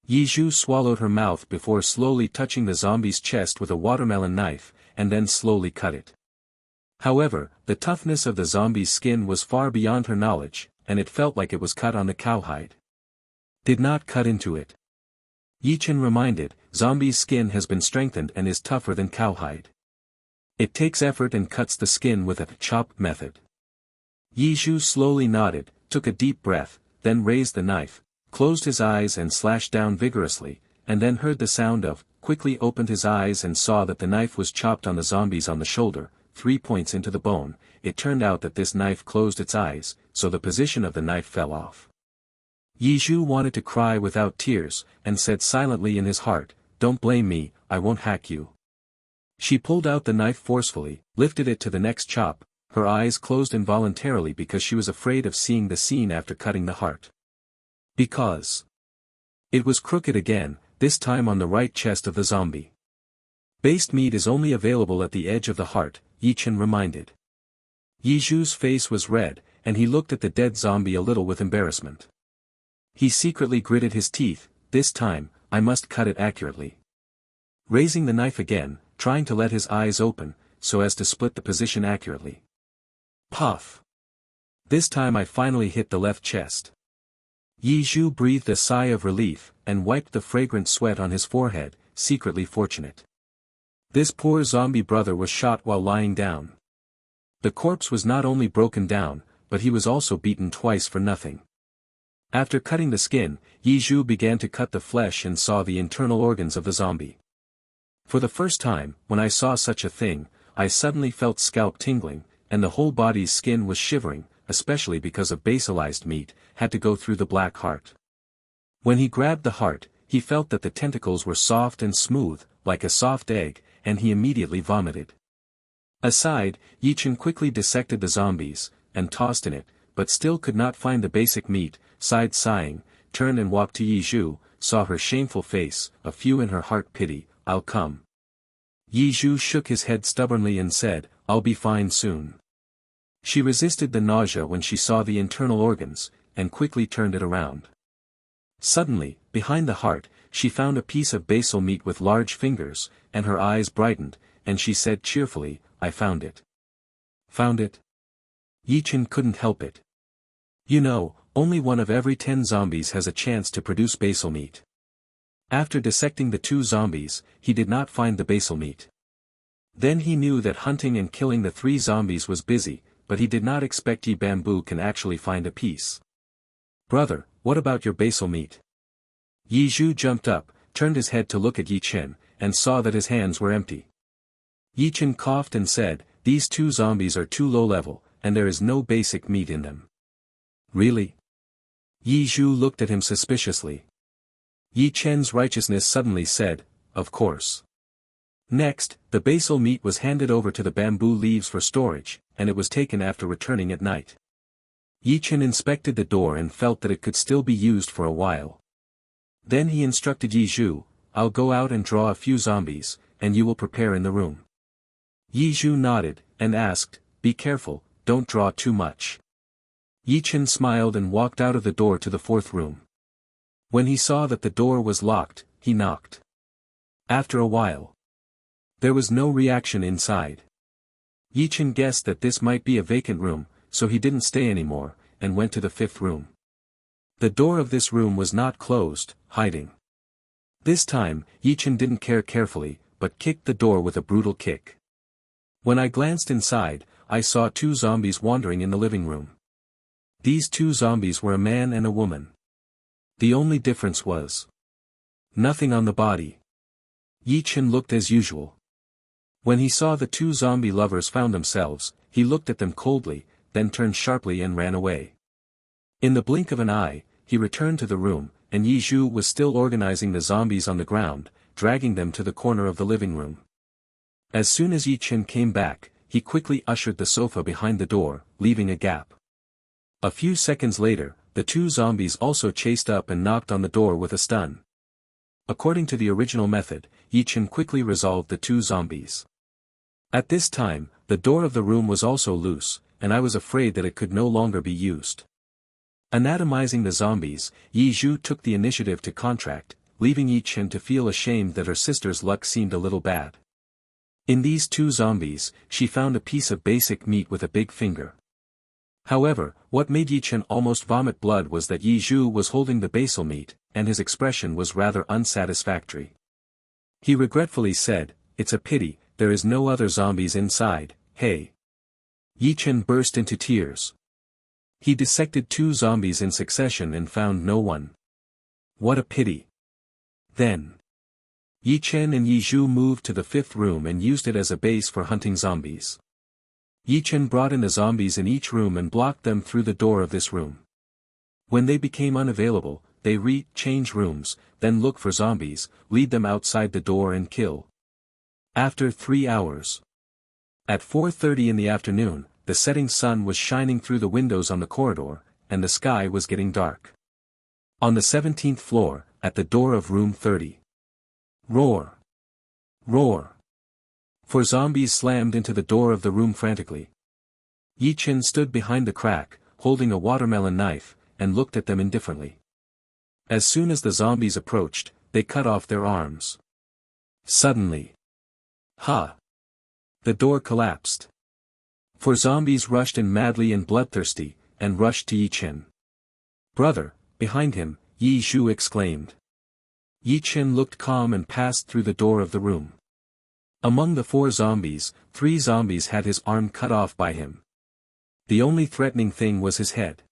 Yi Zhu swallowed her mouth before slowly touching the zombie's chest with a watermelon knife, and then slowly cut it. However, the toughness of the zombie's skin was far beyond her knowledge, and it felt like it was cut on the cowhide. Did not cut into it. Yi Chen reminded, "Zombie's skin has been strengthened and is tougher than cowhide. It takes effort and cuts the skin with a chop method." Yi Zhu slowly nodded, took a deep breath, then raised the knife, closed his eyes and slashed down vigorously, and then heard the sound of, quickly opened his eyes and saw that the knife was chopped on the zombies on the shoulder, 3 points into the bone. It turned out that this knife closed its eyes, so the position of the knife fell off. Yi Zhu wanted to cry without tears, and said silently in his heart, "Don't blame me, I won't hack you." She pulled out the knife forcefully, lifted it to the next chop, her eyes closed involuntarily because she was afraid of seeing the scene after cutting the heart. Because it was crooked again, this time on the right chest of the zombie. "Based meat is only available at the edge of the heart," Yi Chen reminded. Yi Zhu's face was red, and he looked at the dead zombie a little with embarrassment. He secretly gritted his teeth, "This time, I must cut it accurately." Raising the knife again, trying to let his eyes open, so as to split the position accurately. Puff! This time I finally hit the left chest. Yi Zhu breathed a sigh of relief, and wiped the fragrant sweat on his forehead, secretly fortunate. This poor zombie brother was shot while lying down. The corpse was not only broken down, but he was also beaten twice for nothing. After cutting the skin, Yi Zhu began to cut the flesh and saw the internal organs of the zombie. For the first time, when I saw such a thing, I suddenly felt scalp tingling, and the whole body's skin was shivering, especially because of basilized meat, had to go through the black heart. When he grabbed the heart, he felt that the tentacles were soft and smooth, like a soft egg, and he immediately vomited. Aside, Yi Chen quickly dissected the zombies, and tossed in it, but still could not find the basic meat, sighed sighing, turned and walked to Yi Zhu, saw her shameful face, a few in her heart pity, "I'll come." Yi Zhu shook his head stubbornly and said, "I'll be fine soon." She resisted the nausea when she saw the internal organs, and quickly turned it around. Suddenly, behind the heart, she found a piece of basil meat with large fingers, and her eyes brightened, and she said cheerfully, "I found it." "Found it?" Yi Chen couldn't help it. "You know, only 1 of every 10 zombies has a chance to produce basil meat." After dissecting the 2 zombies, he did not find the basil meat. Then he knew that hunting and killing the 3 zombies was busy, but he did not expect Yi Bamboo can actually find a piece. "Brother, what about your basil meat?" Yi Zhu jumped up, turned his head to look at Yi Chen, and saw that his hands were empty. Yi Chen coughed and said, "These 2 zombies are too low level, and there is no basic meat in them." "Really?" Yi Zhu looked at him suspiciously. Yi Chen's righteousness suddenly said, "Of course." Next, the basil meat was handed over to the bamboo leaves for storage, and it was taken after returning at night. Yi Chen inspected the door and felt that it could still be used for a while. Then he instructed Yi Zhu, "I'll go out and draw a few zombies, and you will prepare in the room." Yi Zhu nodded, and asked, "Be careful, don't draw too much." Yi Chen smiled and walked out of the door to the 4th room. When he saw that the door was locked, he knocked. After a while, there was no reaction inside. Yi Chen guessed that this might be a vacant room, so he didn't stay anymore, and went to the 5th room. The door of this room was not closed, hiding. This time, Yi Chen didn't care carefully, but kicked the door with a brutal kick. When I glanced inside, I saw 2 zombies wandering in the living room. These 2 zombies were a man and a woman. The only difference was nothing on the body. Yi Chen looked as usual. When he saw the 2 zombie lovers found themselves, he looked at them coldly, then turned sharply and ran away. In the blink of an eye, he returned to the room, and Yi Zhu was still organizing the zombies on the ground, dragging them to the corner of the living room. As soon as Yi Chen came back, he quickly ushered the sofa behind the door, leaving a gap. A few seconds later, the two zombies also chased up and knocked on the door with a stun. According to the original method, Yi Chen quickly resolved the two zombies. At this time, the door of the room was also loose, and I was afraid that it could no longer be used. Anatomizing the zombies, Yi Zhu took the initiative to contract, leaving Yi Chen to feel ashamed that her sister's luck seemed a little bad. In these two zombies, she found a piece of basic meat with a big finger. However, what made Yi Chen almost vomit blood was that Yi Zhu was holding the basal meat, and his expression was rather unsatisfactory. He regretfully said, "It's a pity, there is no other zombies inside, hey." Yi Chen burst into tears. He dissected two zombies in succession and found no one. What a pity. Then, Yi Chen and Yi Zhu moved to the fifth room and used it as a base for hunting zombies. Yi Chen brought in the zombies in each room and blocked them through the door of this room. When they became unavailable, they change rooms, then look for zombies, lead them outside the door and kill. After 3 hours. At 4:30 in the afternoon, the setting sun was shining through the windows on the corridor, and the sky was getting dark. On the 17th floor, at the door of room 30. Roar! Roar! Four zombies slammed into the door of the room frantically. Yi Chen stood behind the crack, holding a watermelon knife, and looked at them indifferently. As soon as the zombies approached, they cut off their arms. Suddenly. Ha! The door collapsed. Four zombies rushed in madly and bloodthirsty, and rushed to Yi Chen. "Brother!" Behind him, Yi Zhu exclaimed. Yi Chen looked calm and passed through the door of the room. Among the four zombies, 3 zombies had his arm cut off by him. The only threatening thing was his head.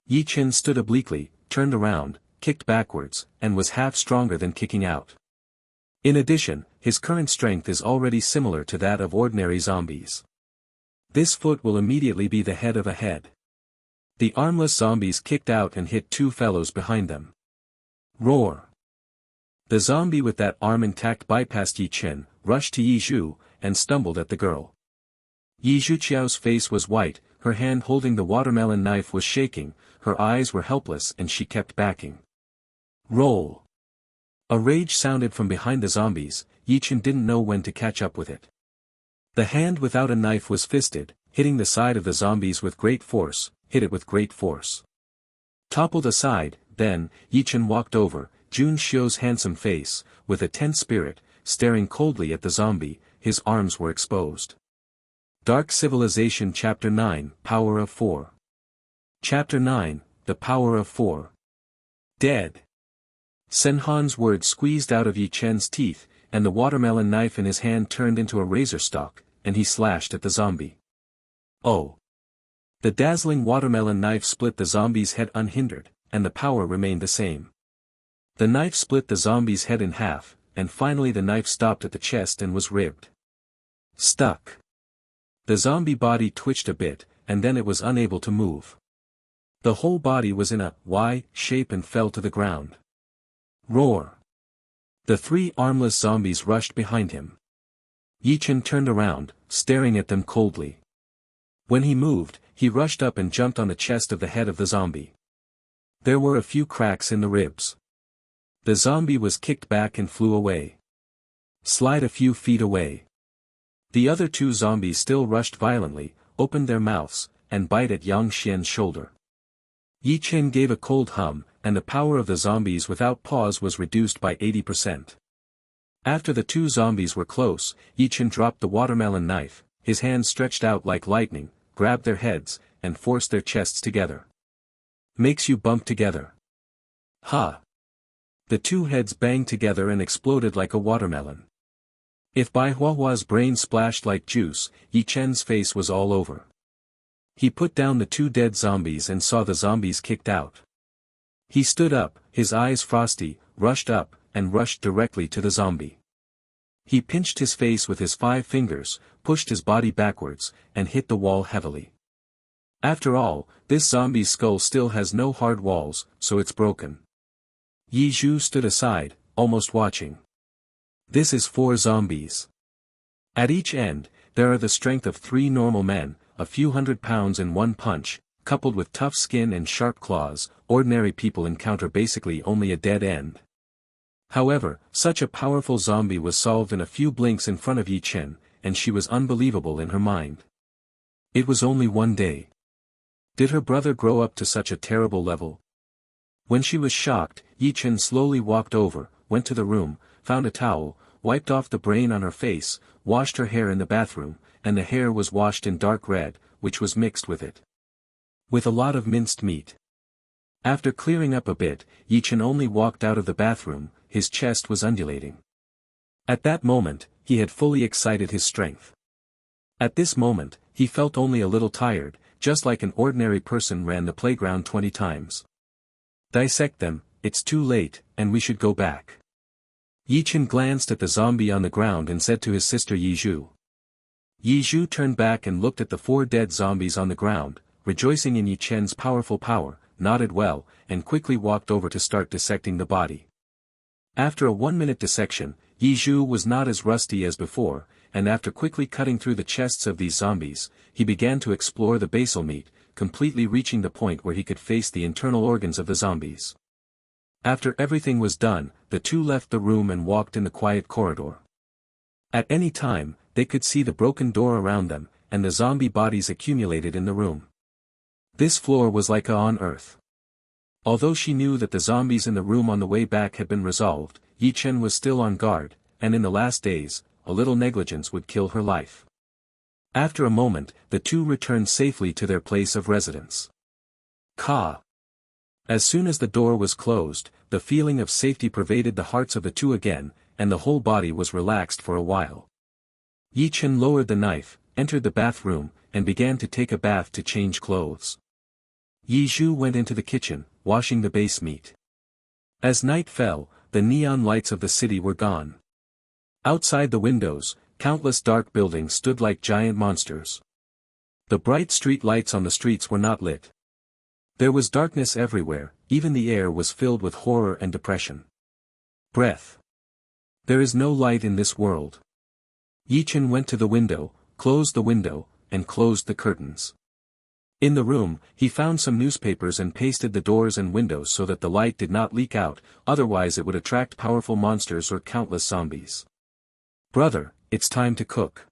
Yi Chen stood obliquely, turned around, kicked backwards, and was half stronger than kicking out. In addition, his current strength is already similar to that of ordinary zombies. This foot will immediately be the head of a head. The armless zombies kicked out and hit 2 fellows behind them. Roar! The zombie with that arm intact bypassed Yi Chen, rushed to Yi Zhu, and stumbled at the girl. Yi Zhuqiao's face was white, her hand holding the watermelon knife was shaking, her eyes were helpless and she kept backing. Roll! A rage sounded from behind the zombies, Yi Chen didn't know when to catch up with it. The hand without a knife was fisted, hitting the side of the zombies with great force, hit it with great force. Toppled aside, then, Yi Chen walked over, Jun Xiu's handsome face, with a tense spirit, staring coldly at the zombie, his arms were exposed. Dark Civilization Chapter 9, Power of 4. Chapter 9, The Power of 4. Dead. Senhan's words squeezed out of Yi Chen's teeth, and the watermelon knife in his hand turned into a razor stalk, and he slashed at the zombie. Oh! The dazzling watermelon knife split the zombie's head unhindered, and the power remained the same. The knife split the zombie's head in half, and finally the knife stopped at the chest and was ribbed. Stuck. The zombie body twitched a bit, and then it was unable to move. The whole body was in a Y shape and fell to the ground. Roar! The 3 armless zombies rushed behind him. Yi Chen turned around, staring at them coldly. When he moved, he rushed up and jumped on the chest of the head of the zombie. There were a few cracks in the ribs. The zombie was kicked back and flew away. Slide a few feet away. The other 2 zombies still rushed violently, opened their mouths, and bite at Yang Xian's shoulder. Yi Chen gave a cold hum, and the power of the zombies without pause was reduced by 80%. After the 2 zombies were close, Yi Chen dropped the watermelon knife, his hands stretched out like lightning, grabbed their heads, and forced their chests together. Makes you bump together. Ha! The 2 heads banged together and exploded like a watermelon. If Bai Huahua's brain splashed like juice, Yi Chen's face was all over. He put down the 2 dead zombies and saw the zombies kicked out. He stood up, his eyes frosty, rushed up, and rushed directly to the zombie. He pinched his face with his 5 fingers, pushed his body backwards, and hit the wall heavily. After all, this zombie's skull still has no hard walls, so it's broken. Yi Zhu stood aside, almost watching. This is 4 zombies. At each end, there are the strength of 3 normal men, a few hundred pounds in one punch, coupled with tough skin and sharp claws. Ordinary people encounter basically only a dead end. However, such a powerful zombie was solved in a few blinks in front of Yi Chen, and she was unbelievable in her mind. It was only one day. Did her brother grow up to such a terrible level? When she was shocked, Yi Chen slowly walked over, went to the room, found a towel, wiped off the brain on her face, washed her hair in the bathroom, and the hair was washed in dark red, which was mixed with it. With a lot of minced meat. After clearing up a bit, Yi Chen only walked out of the bathroom, his chest was undulating. At that moment, he had fully excited his strength. At this moment, he felt only a little tired, just like an ordinary person ran the playground 20 times. Dissect them, it's too late, and we should go back. Yi Chen glanced at the zombie on the ground and said to his sister Yi Zhu. Yi Zhu turned back and looked at the 4 dead zombies on the ground, rejoicing in Yi Chen's powerful power, nodded well, and quickly walked over to start dissecting the body. After a 1-minute dissection, Yi Zhu was not as rusty as before, and after quickly cutting through the chests of these zombies, he began to explore the basal meat, completely reaching the point where he could face the internal organs of the zombies. After everything was done, the two left the room and walked in the quiet corridor. At any time, they could see the broken door around them, and the zombie bodies accumulated in the room. This floor was like on earth. Although she knew that the zombies in the room on the way back had been resolved, Yi Chen was still on guard, and in the last days, a little negligence would kill her life. After a moment, the two returned safely to their place of residence. Ka. As soon as the door was closed, the feeling of safety pervaded the hearts of the two again, and the whole body was relaxed for a while. Yi Chen lowered the knife, entered the bathroom, and began to take a bath to change clothes. Yi Zhu went into the kitchen, washing the base meat. As night fell, the neon lights of the city were gone. Outside the windows, countless dark buildings stood like giant monsters. The bright street lights on the streets were not lit. There was darkness everywhere, even the air was filled with horror and depression. Breath. There is no light in this world. Yi Chen went to the window, closed the window, and closed the curtains. In the room, he found some newspapers and pasted the doors and windows so that the light did not leak out, otherwise it would attract powerful monsters or countless zombies. Brother, it's time to cook.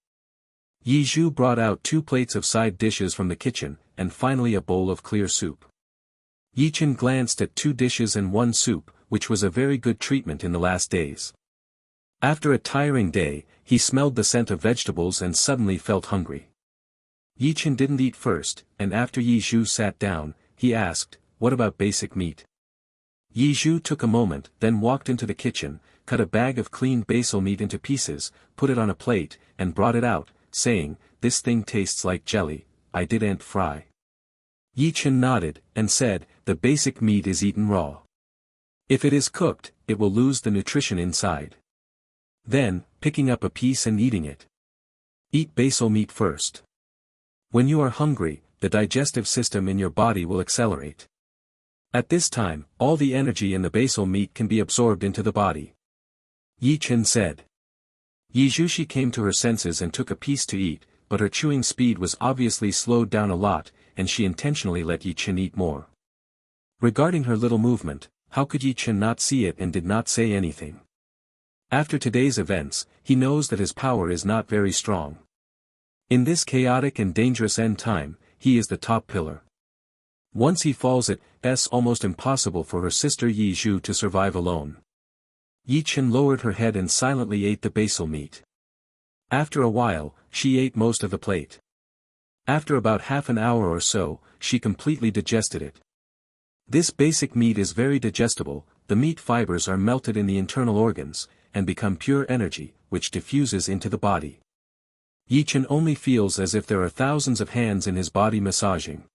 Yi Zhu brought out 2 plates of side dishes from the kitchen, and finally a bowl of clear soup. Yi Chen glanced at 2 dishes and 1 soup, which was a very good treatment in the last days. After a tiring day, he smelled the scent of vegetables and suddenly felt hungry. Yi Chen didn't eat first, and after Yi Zhu sat down, he asked, "What about basic meat?" Yi Zhu took a moment, then walked into the kitchen, cut a bag of cleaned basil meat into pieces, put it on a plate, and brought it out, saying, "This thing tastes like jelly, I didn't fry." Yi Chen nodded, and said, "The basic meat is eaten raw. If it is cooked, it will lose the nutrition inside." Then, picking up a piece and eating it. Eat basil meat first. When you are hungry, the digestive system in your body will accelerate. At this time, all the energy in the basil meat can be absorbed into the body. Yi Chen said. Yi Zhu came to her senses and took a piece to eat, but her chewing speed was obviously slowed down a lot, and she intentionally let Yi Chen eat more. Regarding her little movement, how could Yi Chen not see it and did not say anything? After today's events, he knows that his power is not very strong. In this chaotic and dangerous end time, he is the top pillar. Once he falls it's almost impossible for her sister Yi Zhu to survive alone. Yi Chen lowered her head and silently ate the basil meat. After a while, she ate most of the plate. After about half an hour or so, she completely digested it. This basic meat is very digestible, the meat fibers are melted in the internal organs, and become pure energy, which diffuses into the body. Yi Chen only feels as if there are thousands of hands in his body massaging.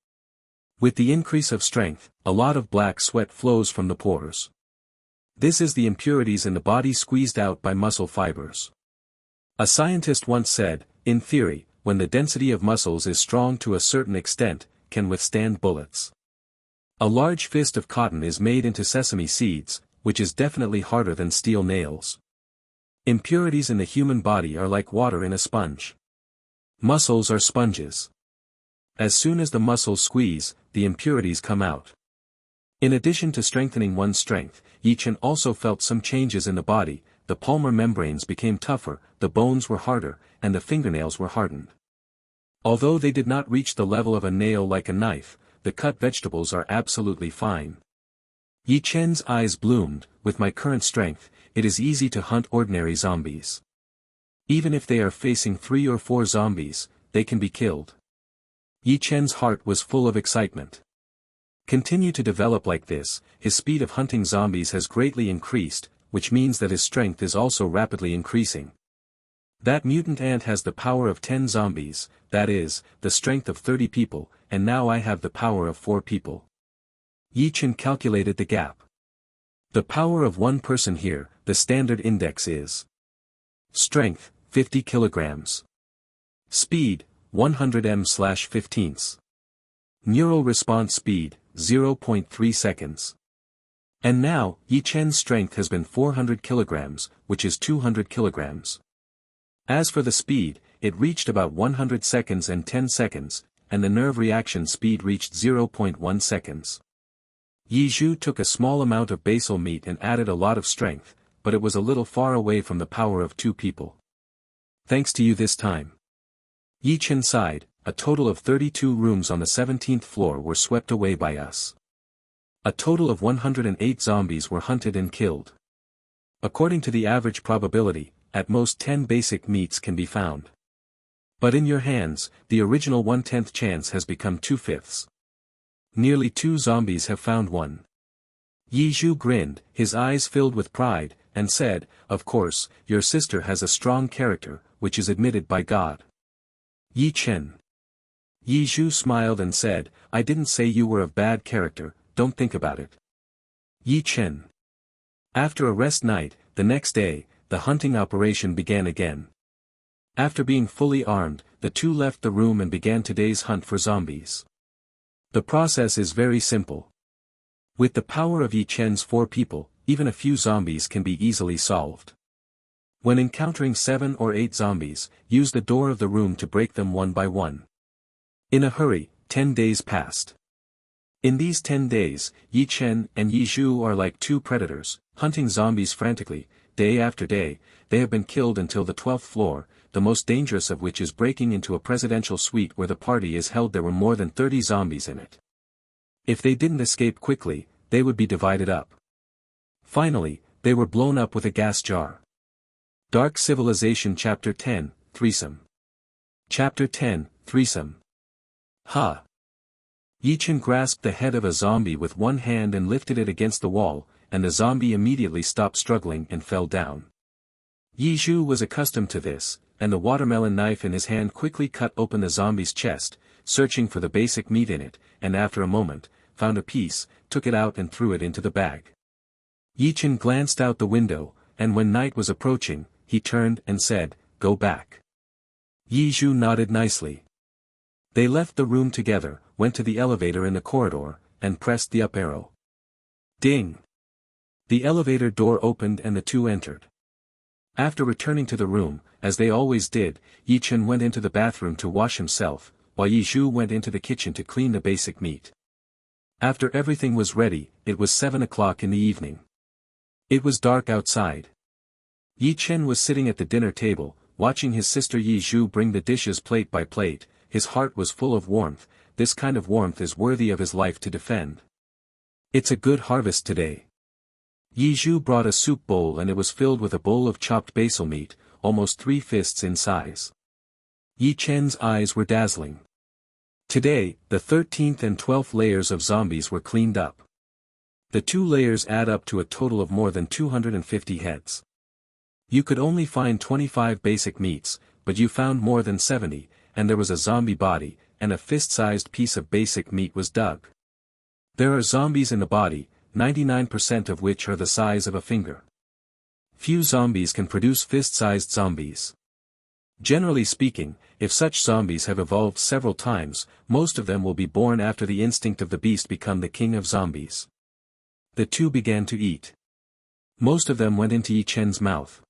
With the increase of strength, a lot of black sweat flows from the pores. This is the impurities in the body squeezed out by muscle fibers. A scientist once said, in theory, when the density of muscles is strong to a certain extent, can withstand bullets. A large fist of cotton is made into sesame seeds, which is definitely harder than steel nails. Impurities in the human body are like water in a sponge. Muscles are sponges. As soon as the muscles squeeze, the impurities come out. In addition to strengthening one's strength, Yi Chen also felt some changes in the body. The palmar membranes became tougher, the bones were harder, and the fingernails were hardened. Although they did not reach the level of a nail like a knife, the cut vegetables are absolutely fine. Yi Chen's eyes bloomed. With my current strength, it is easy to hunt ordinary zombies. Even if they are facing 3 or 4 zombies, they can be killed. Yi Chen's heart was full of excitement. Continue to develop like this, his speed of hunting zombies has greatly increased, which means that his strength is also rapidly increasing. That mutant ant has the power of 10 zombies, that is, the strength of 30 people, and now I have the power of 4 people. Yi Chen calculated the gap. The power of one person here, the standard index is strength, 50 kilograms. Speed, 100 m/15. Neural response speed, 0.3 seconds. And now, Yi Chen's strength has been 400 kilograms, which is 200 kilograms. As for the speed, it reached about 100 seconds and 10 seconds, and the nerve reaction speed reached 0.1 seconds. Yi Zhu took a small amount of basil meat and added a lot of strength, but it was a little far away from the power of 2 people. Thanks to you this time. Yi Chen sighed. A total of 32 rooms on the 17th floor were swept away by us. A total of 108 zombies were hunted and killed. According to the average probability, at most 10 basic meats can be found. But in your hands, the original 1/10 chance has become 2/5. Nearly 2 zombies have found one. Yi Zhu grinned, his eyes filled with pride, and said, "Of course, your sister has a strong character, which is admitted by God." Yi Chen. Yi Zhu smiled and said, "I didn't say you were of bad character, don't think about it." Yi Chen. After a rest night, the next day, the hunting operation began again. After being fully armed, the two left the room and began today's hunt for zombies. The process is very simple. With the power of Yi Chen's 4 people, even a few zombies can be easily solved. When encountering 7 or 8 zombies, use the door of the room to break them one by one. In a hurry, 10 days passed. In these 10 days, Yi Chen and Yi Zhu are like 2 predators, hunting zombies frantically. Day after day, they have been killed until the 12th floor, the most dangerous of which is breaking into a presidential suite where the party is held. There were more than 30 zombies in it. If they didn't escape quickly, they would be divided up. Finally, they were blown up with a gas jar. Dark Civilization Chapter 10, Threesome. Chapter 10, Threesome. Ha! Yi Chen grasped the head of a zombie with one hand and lifted it against the wall, and the zombie immediately stopped struggling and fell down. Yi Zhu was accustomed to this, and the watermelon knife in his hand quickly cut open the zombie's chest, searching for the basic meat in it, and after a moment, found a piece, took it out and threw it into the bag. Yi Chen glanced out the window, and when night was approaching, he turned and said, "Go back." Yi Zhu nodded nicely. They left the room together, went to the elevator in the corridor, and pressed the up arrow. Ding! The elevator door opened and the two entered. After returning to the room, as they always did, Yi Chen went into the bathroom to wash himself, while Yi Zhu went into the kitchen to clean the basic meat. After everything was ready, it was 7 o'clock in the evening. It was dark outside. Yi Chen was sitting at the dinner table, watching his sister Yi Zhu bring the dishes plate by plate. His heart was full of warmth. This kind of warmth is worthy of his life to defend. It's a good harvest today. Yi Zhu brought a soup bowl and it was filled with a bowl of chopped basil meat, almost 3 fists in size. Yi Chen's eyes were dazzling. Today, the 13th and 12th layers of zombies were cleaned up. The 2 layers add up to a total of more than 250 heads. You could only find 25 basic meats, but you found more than 70, and there was a zombie body, and a fist-sized piece of basic meat was dug. There are zombies in the body, 99% of which are the size of a finger. Few zombies can produce fist-sized zombies. Generally speaking, if such zombies have evolved several times, most of them will be born after the instinct of the beast become the king of zombies. The two began to eat. Most of them went into Yi Chen's mouth.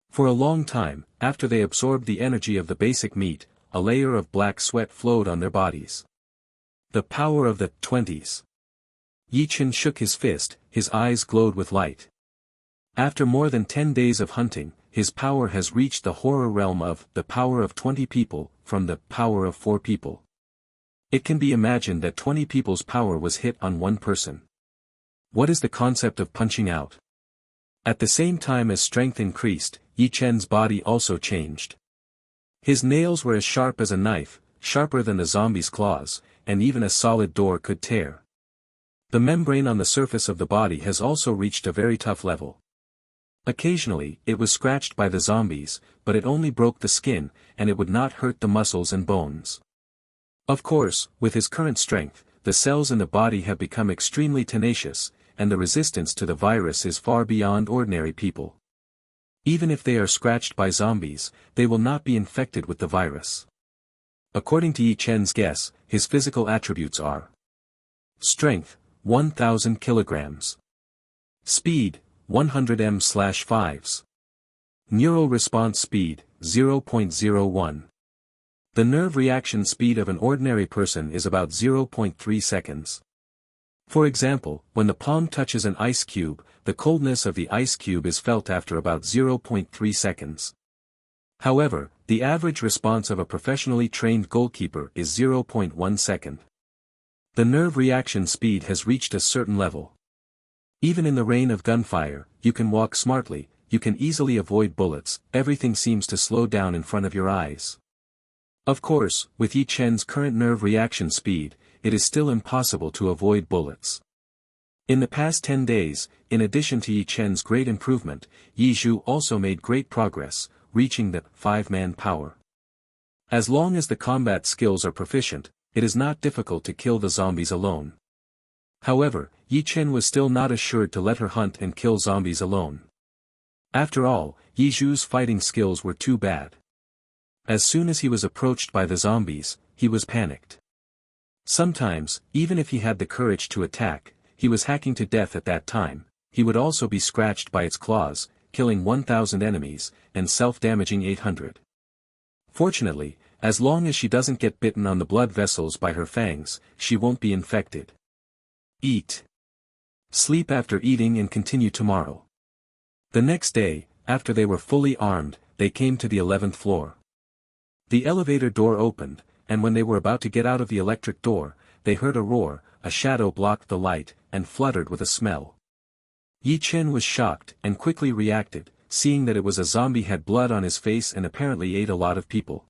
For a long time, after they absorbed the energy of the basic meat, a layer of black sweat flowed on their bodies. The power of the 20s. Yi Chen shook his fist, his eyes glowed with light. After more than 10 days of hunting, his power has reached the horror realm of the power of 20 people, from the power of 4 people. It can be imagined that 20 people's power was hit on one person. What is the concept of punching out? At the same time as strength increased, Yi Chen's body also changed. His nails were as sharp as a knife, sharper than the zombie's claws, and even a solid door could tear. The membrane on the surface of the body has also reached a very tough level. Occasionally, it was scratched by the zombies, but it only broke the skin, and it would not hurt the muscles and bones. Of course, with his current strength, the cells in the body have become extremely tenacious, and the resistance to the virus is far beyond ordinary people. Even if they are scratched by zombies, they will not be infected with the virus. According to Yi Chen's guess, his physical attributes are: strength, 1,000 kilograms. Speed, 100 m/5s. Neural response speed, 0.01. The nerve reaction speed of an ordinary person is about 0.3 seconds. For example, when the palm touches an ice cube, the coldness of the ice cube is felt after about 0.3 seconds. However, the average response of a professionally trained goalkeeper is 0.1 second. The nerve reaction speed has reached a certain level. Even in the rain of gunfire, you can walk smartly, you can easily avoid bullets, everything seems to slow down in front of your eyes. Of course, with Yi Chen's current nerve reaction speed, it is still impossible to avoid bullets. In the past 10 days, in addition to Yi Chen's great improvement, Yi Zhu also made great progress, reaching the 5-man power. As long as the combat skills are proficient, it is not difficult to kill the zombies alone. However, Yi Chen was still not assured to let her hunt and kill zombies alone. After all, Yi Zhu's fighting skills were too bad. As soon as he was approached by the zombies, he was panicked. Sometimes, even if he had the courage to attack, he was hacking to death at that time. He would also be scratched by its claws, killing 1,000 enemies, and self-damaging 800. Fortunately, as long as she doesn't get bitten on the blood vessels by her fangs, she won't be infected. Eat. Sleep after eating and continue tomorrow. The next day, after they were fully armed, they came to the 11th floor. The elevator door opened, and when they were about to get out of the electric door, they heard a roar, a shadow blocked the light, and fluttered with a smell. Yi Chen was shocked and quickly reacted, seeing that it was a zombie had blood on his face and apparently ate a lot of people.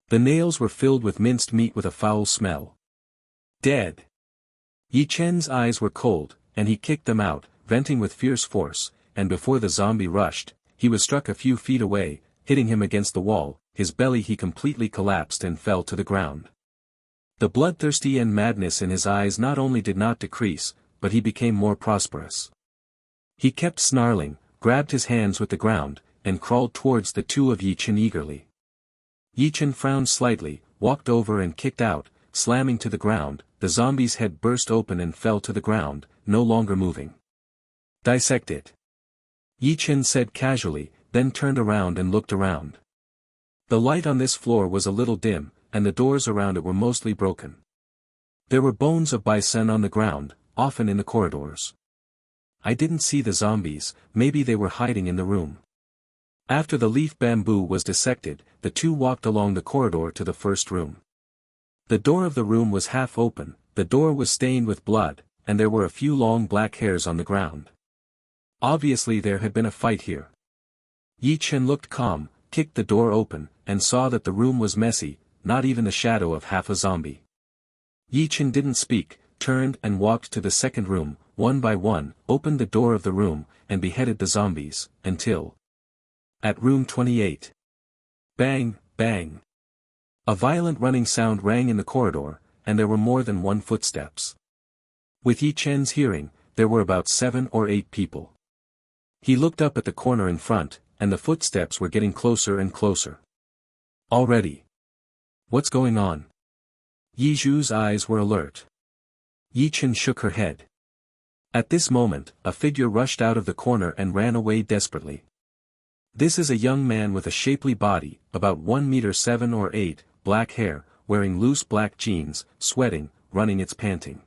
The nails were filled with minced meat with a foul smell. Dead. Yi Chen's eyes were cold, and he kicked them out, venting with fierce force, and before the zombie rushed, he was struck a few feet away, hitting him against the wall. His belly he completely collapsed and fell to the ground. The bloodthirsty and madness in his eyes not only did not decrease, but he became more prosperous. He kept snarling, grabbed his hands with the ground, and crawled towards the two of Yi Chen eagerly. Yi Chen frowned slightly, walked over and kicked out, slamming to the ground. The zombie's head burst open and fell to the ground, no longer moving. Dissect it. Yi Chen said casually, then turned around and looked around. The light on this floor was a little dim, and the doors around it were mostly broken. There were bones of bison on the ground, often in the corridors. I didn't see the zombies, maybe they were hiding in the room. After the leaf bamboo was dissected, the two walked along the corridor to the first room. The door of the room was half open, the door was stained with blood, and there were a few long black hairs on the ground. Obviously there had been a fight here. Yi Chen looked calm, kicked the door open, and saw that the room was messy, not even the shadow of half a zombie. Yi Chen didn't speak, turned and walked to the second room, one by one, opened the door of the room, and beheaded the zombies, until at room 28. Bang, bang. A violent running sound rang in the corridor, and there were more than one footsteps. With Yi Chen's hearing, there were about 7 or 8 people. He looked up at the corner in front, and the footsteps were getting closer and closer. Already. What's going on? Yi Zhu's eyes were alert. Yi Chen shook her head. At this moment, a figure rushed out of the corner and ran away desperately. This is a young man with a shapely body, about 1 meter 7 or 8, black hair, wearing loose black jeans, sweating, running it's panting.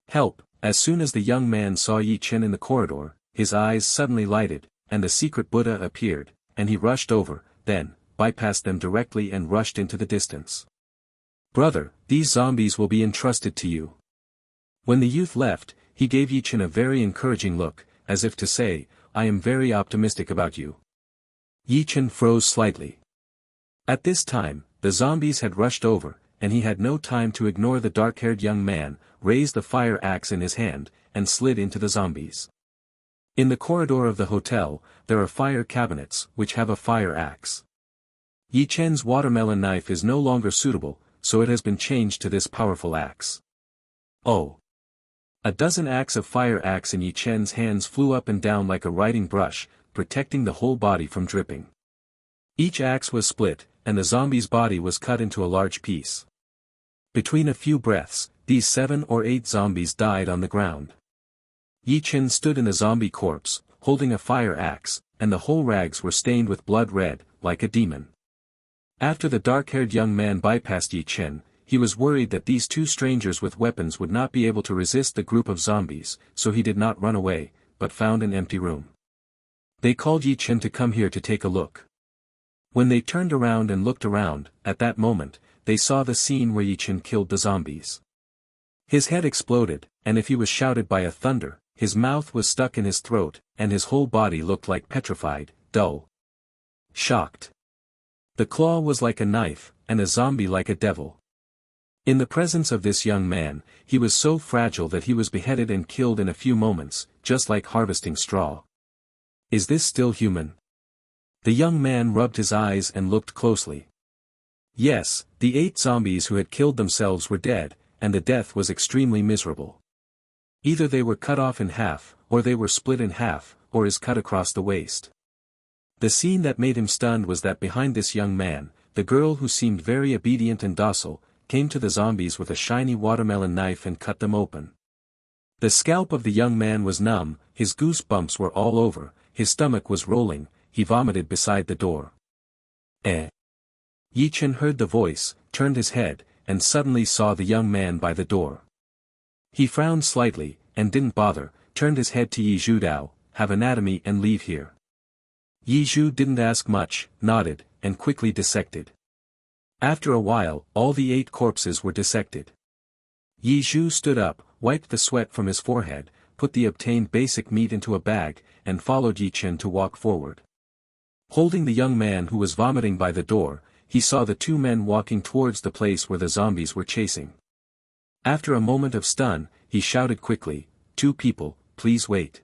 Help! As soon as the young man saw Yi Chen in the corridor, his eyes suddenly lighted, and the secret Buddha appeared, and he rushed over, then, bypassed them directly and rushed into the distance. Brother, these zombies will be entrusted to you. When the youth left, he gave Yi Chen a very encouraging look, as if to say, I am very optimistic about you. Yi Chen froze slightly. At this time, the zombies had rushed over, and he had no time to ignore the dark-haired young man, raised the fire axe in his hand, and slid into the zombies. In the corridor of the hotel, there are fire cabinets, which have a fire axe. Yi Chen's watermelon knife is no longer suitable, so it has been changed to this powerful axe. Oh! A dozen axes of fire axe in Yi Chen's hands flew up and down like a riding brush, protecting the whole body from dripping. Each axe was split, and the zombie's body was cut into a large piece. Between a few breaths, these 7 or 8 zombies died on the ground. Yi Chen stood in a zombie corpse, holding a fire axe, and the whole rags were stained with blood red, like a demon. After the dark-haired young man bypassed Yi Chen, he was worried that these 2 strangers with weapons would not be able to resist the group of zombies, so he did not run away, but found an empty room. They called Yi Chen to come here to take a look. When they turned around and looked around, at that moment, they saw the scene where Yi Chen killed the zombies. His head exploded, and if he was shouted by a thunder, his mouth was stuck in his throat, and his whole body looked like petrified, dull. Shocked. The claw was like a knife, and a zombie like a devil. In the presence of this young man, he was so fragile that he was beheaded and killed in a few moments, just like harvesting straw. Is this still human? The young man rubbed his eyes and looked closely. Yes, the 8 zombies who had killed themselves were dead, and the death was extremely miserable. Either they were cut off in half, or they were split in half, or is cut across the waist. The scene that made him stunned was that behind this young man, the girl who seemed very obedient and docile, came to the zombies with a shiny watermelon knife and cut them open. The scalp of the young man was numb, his goosebumps were all over, his stomach was rolling, he vomited beside the door. Eh? Yi Chen heard the voice, turned his head, and suddenly saw the young man by the door. He frowned slightly, and didn't bother, turned his head to Yi Zhu. Have anatomy and leave here. Yi Zhu didn't ask much, nodded, and quickly dissected. After a while, all the 8 corpses were dissected. Yi Zhu stood up, wiped the sweat from his forehead, put the obtained basic meat into a bag, and followed Yi Chen to walk forward. Holding the young man who was vomiting by the door, he saw the 2 men walking towards the place where the zombies were chasing. After a moment of stun, he shouted quickly, 2 people, please wait.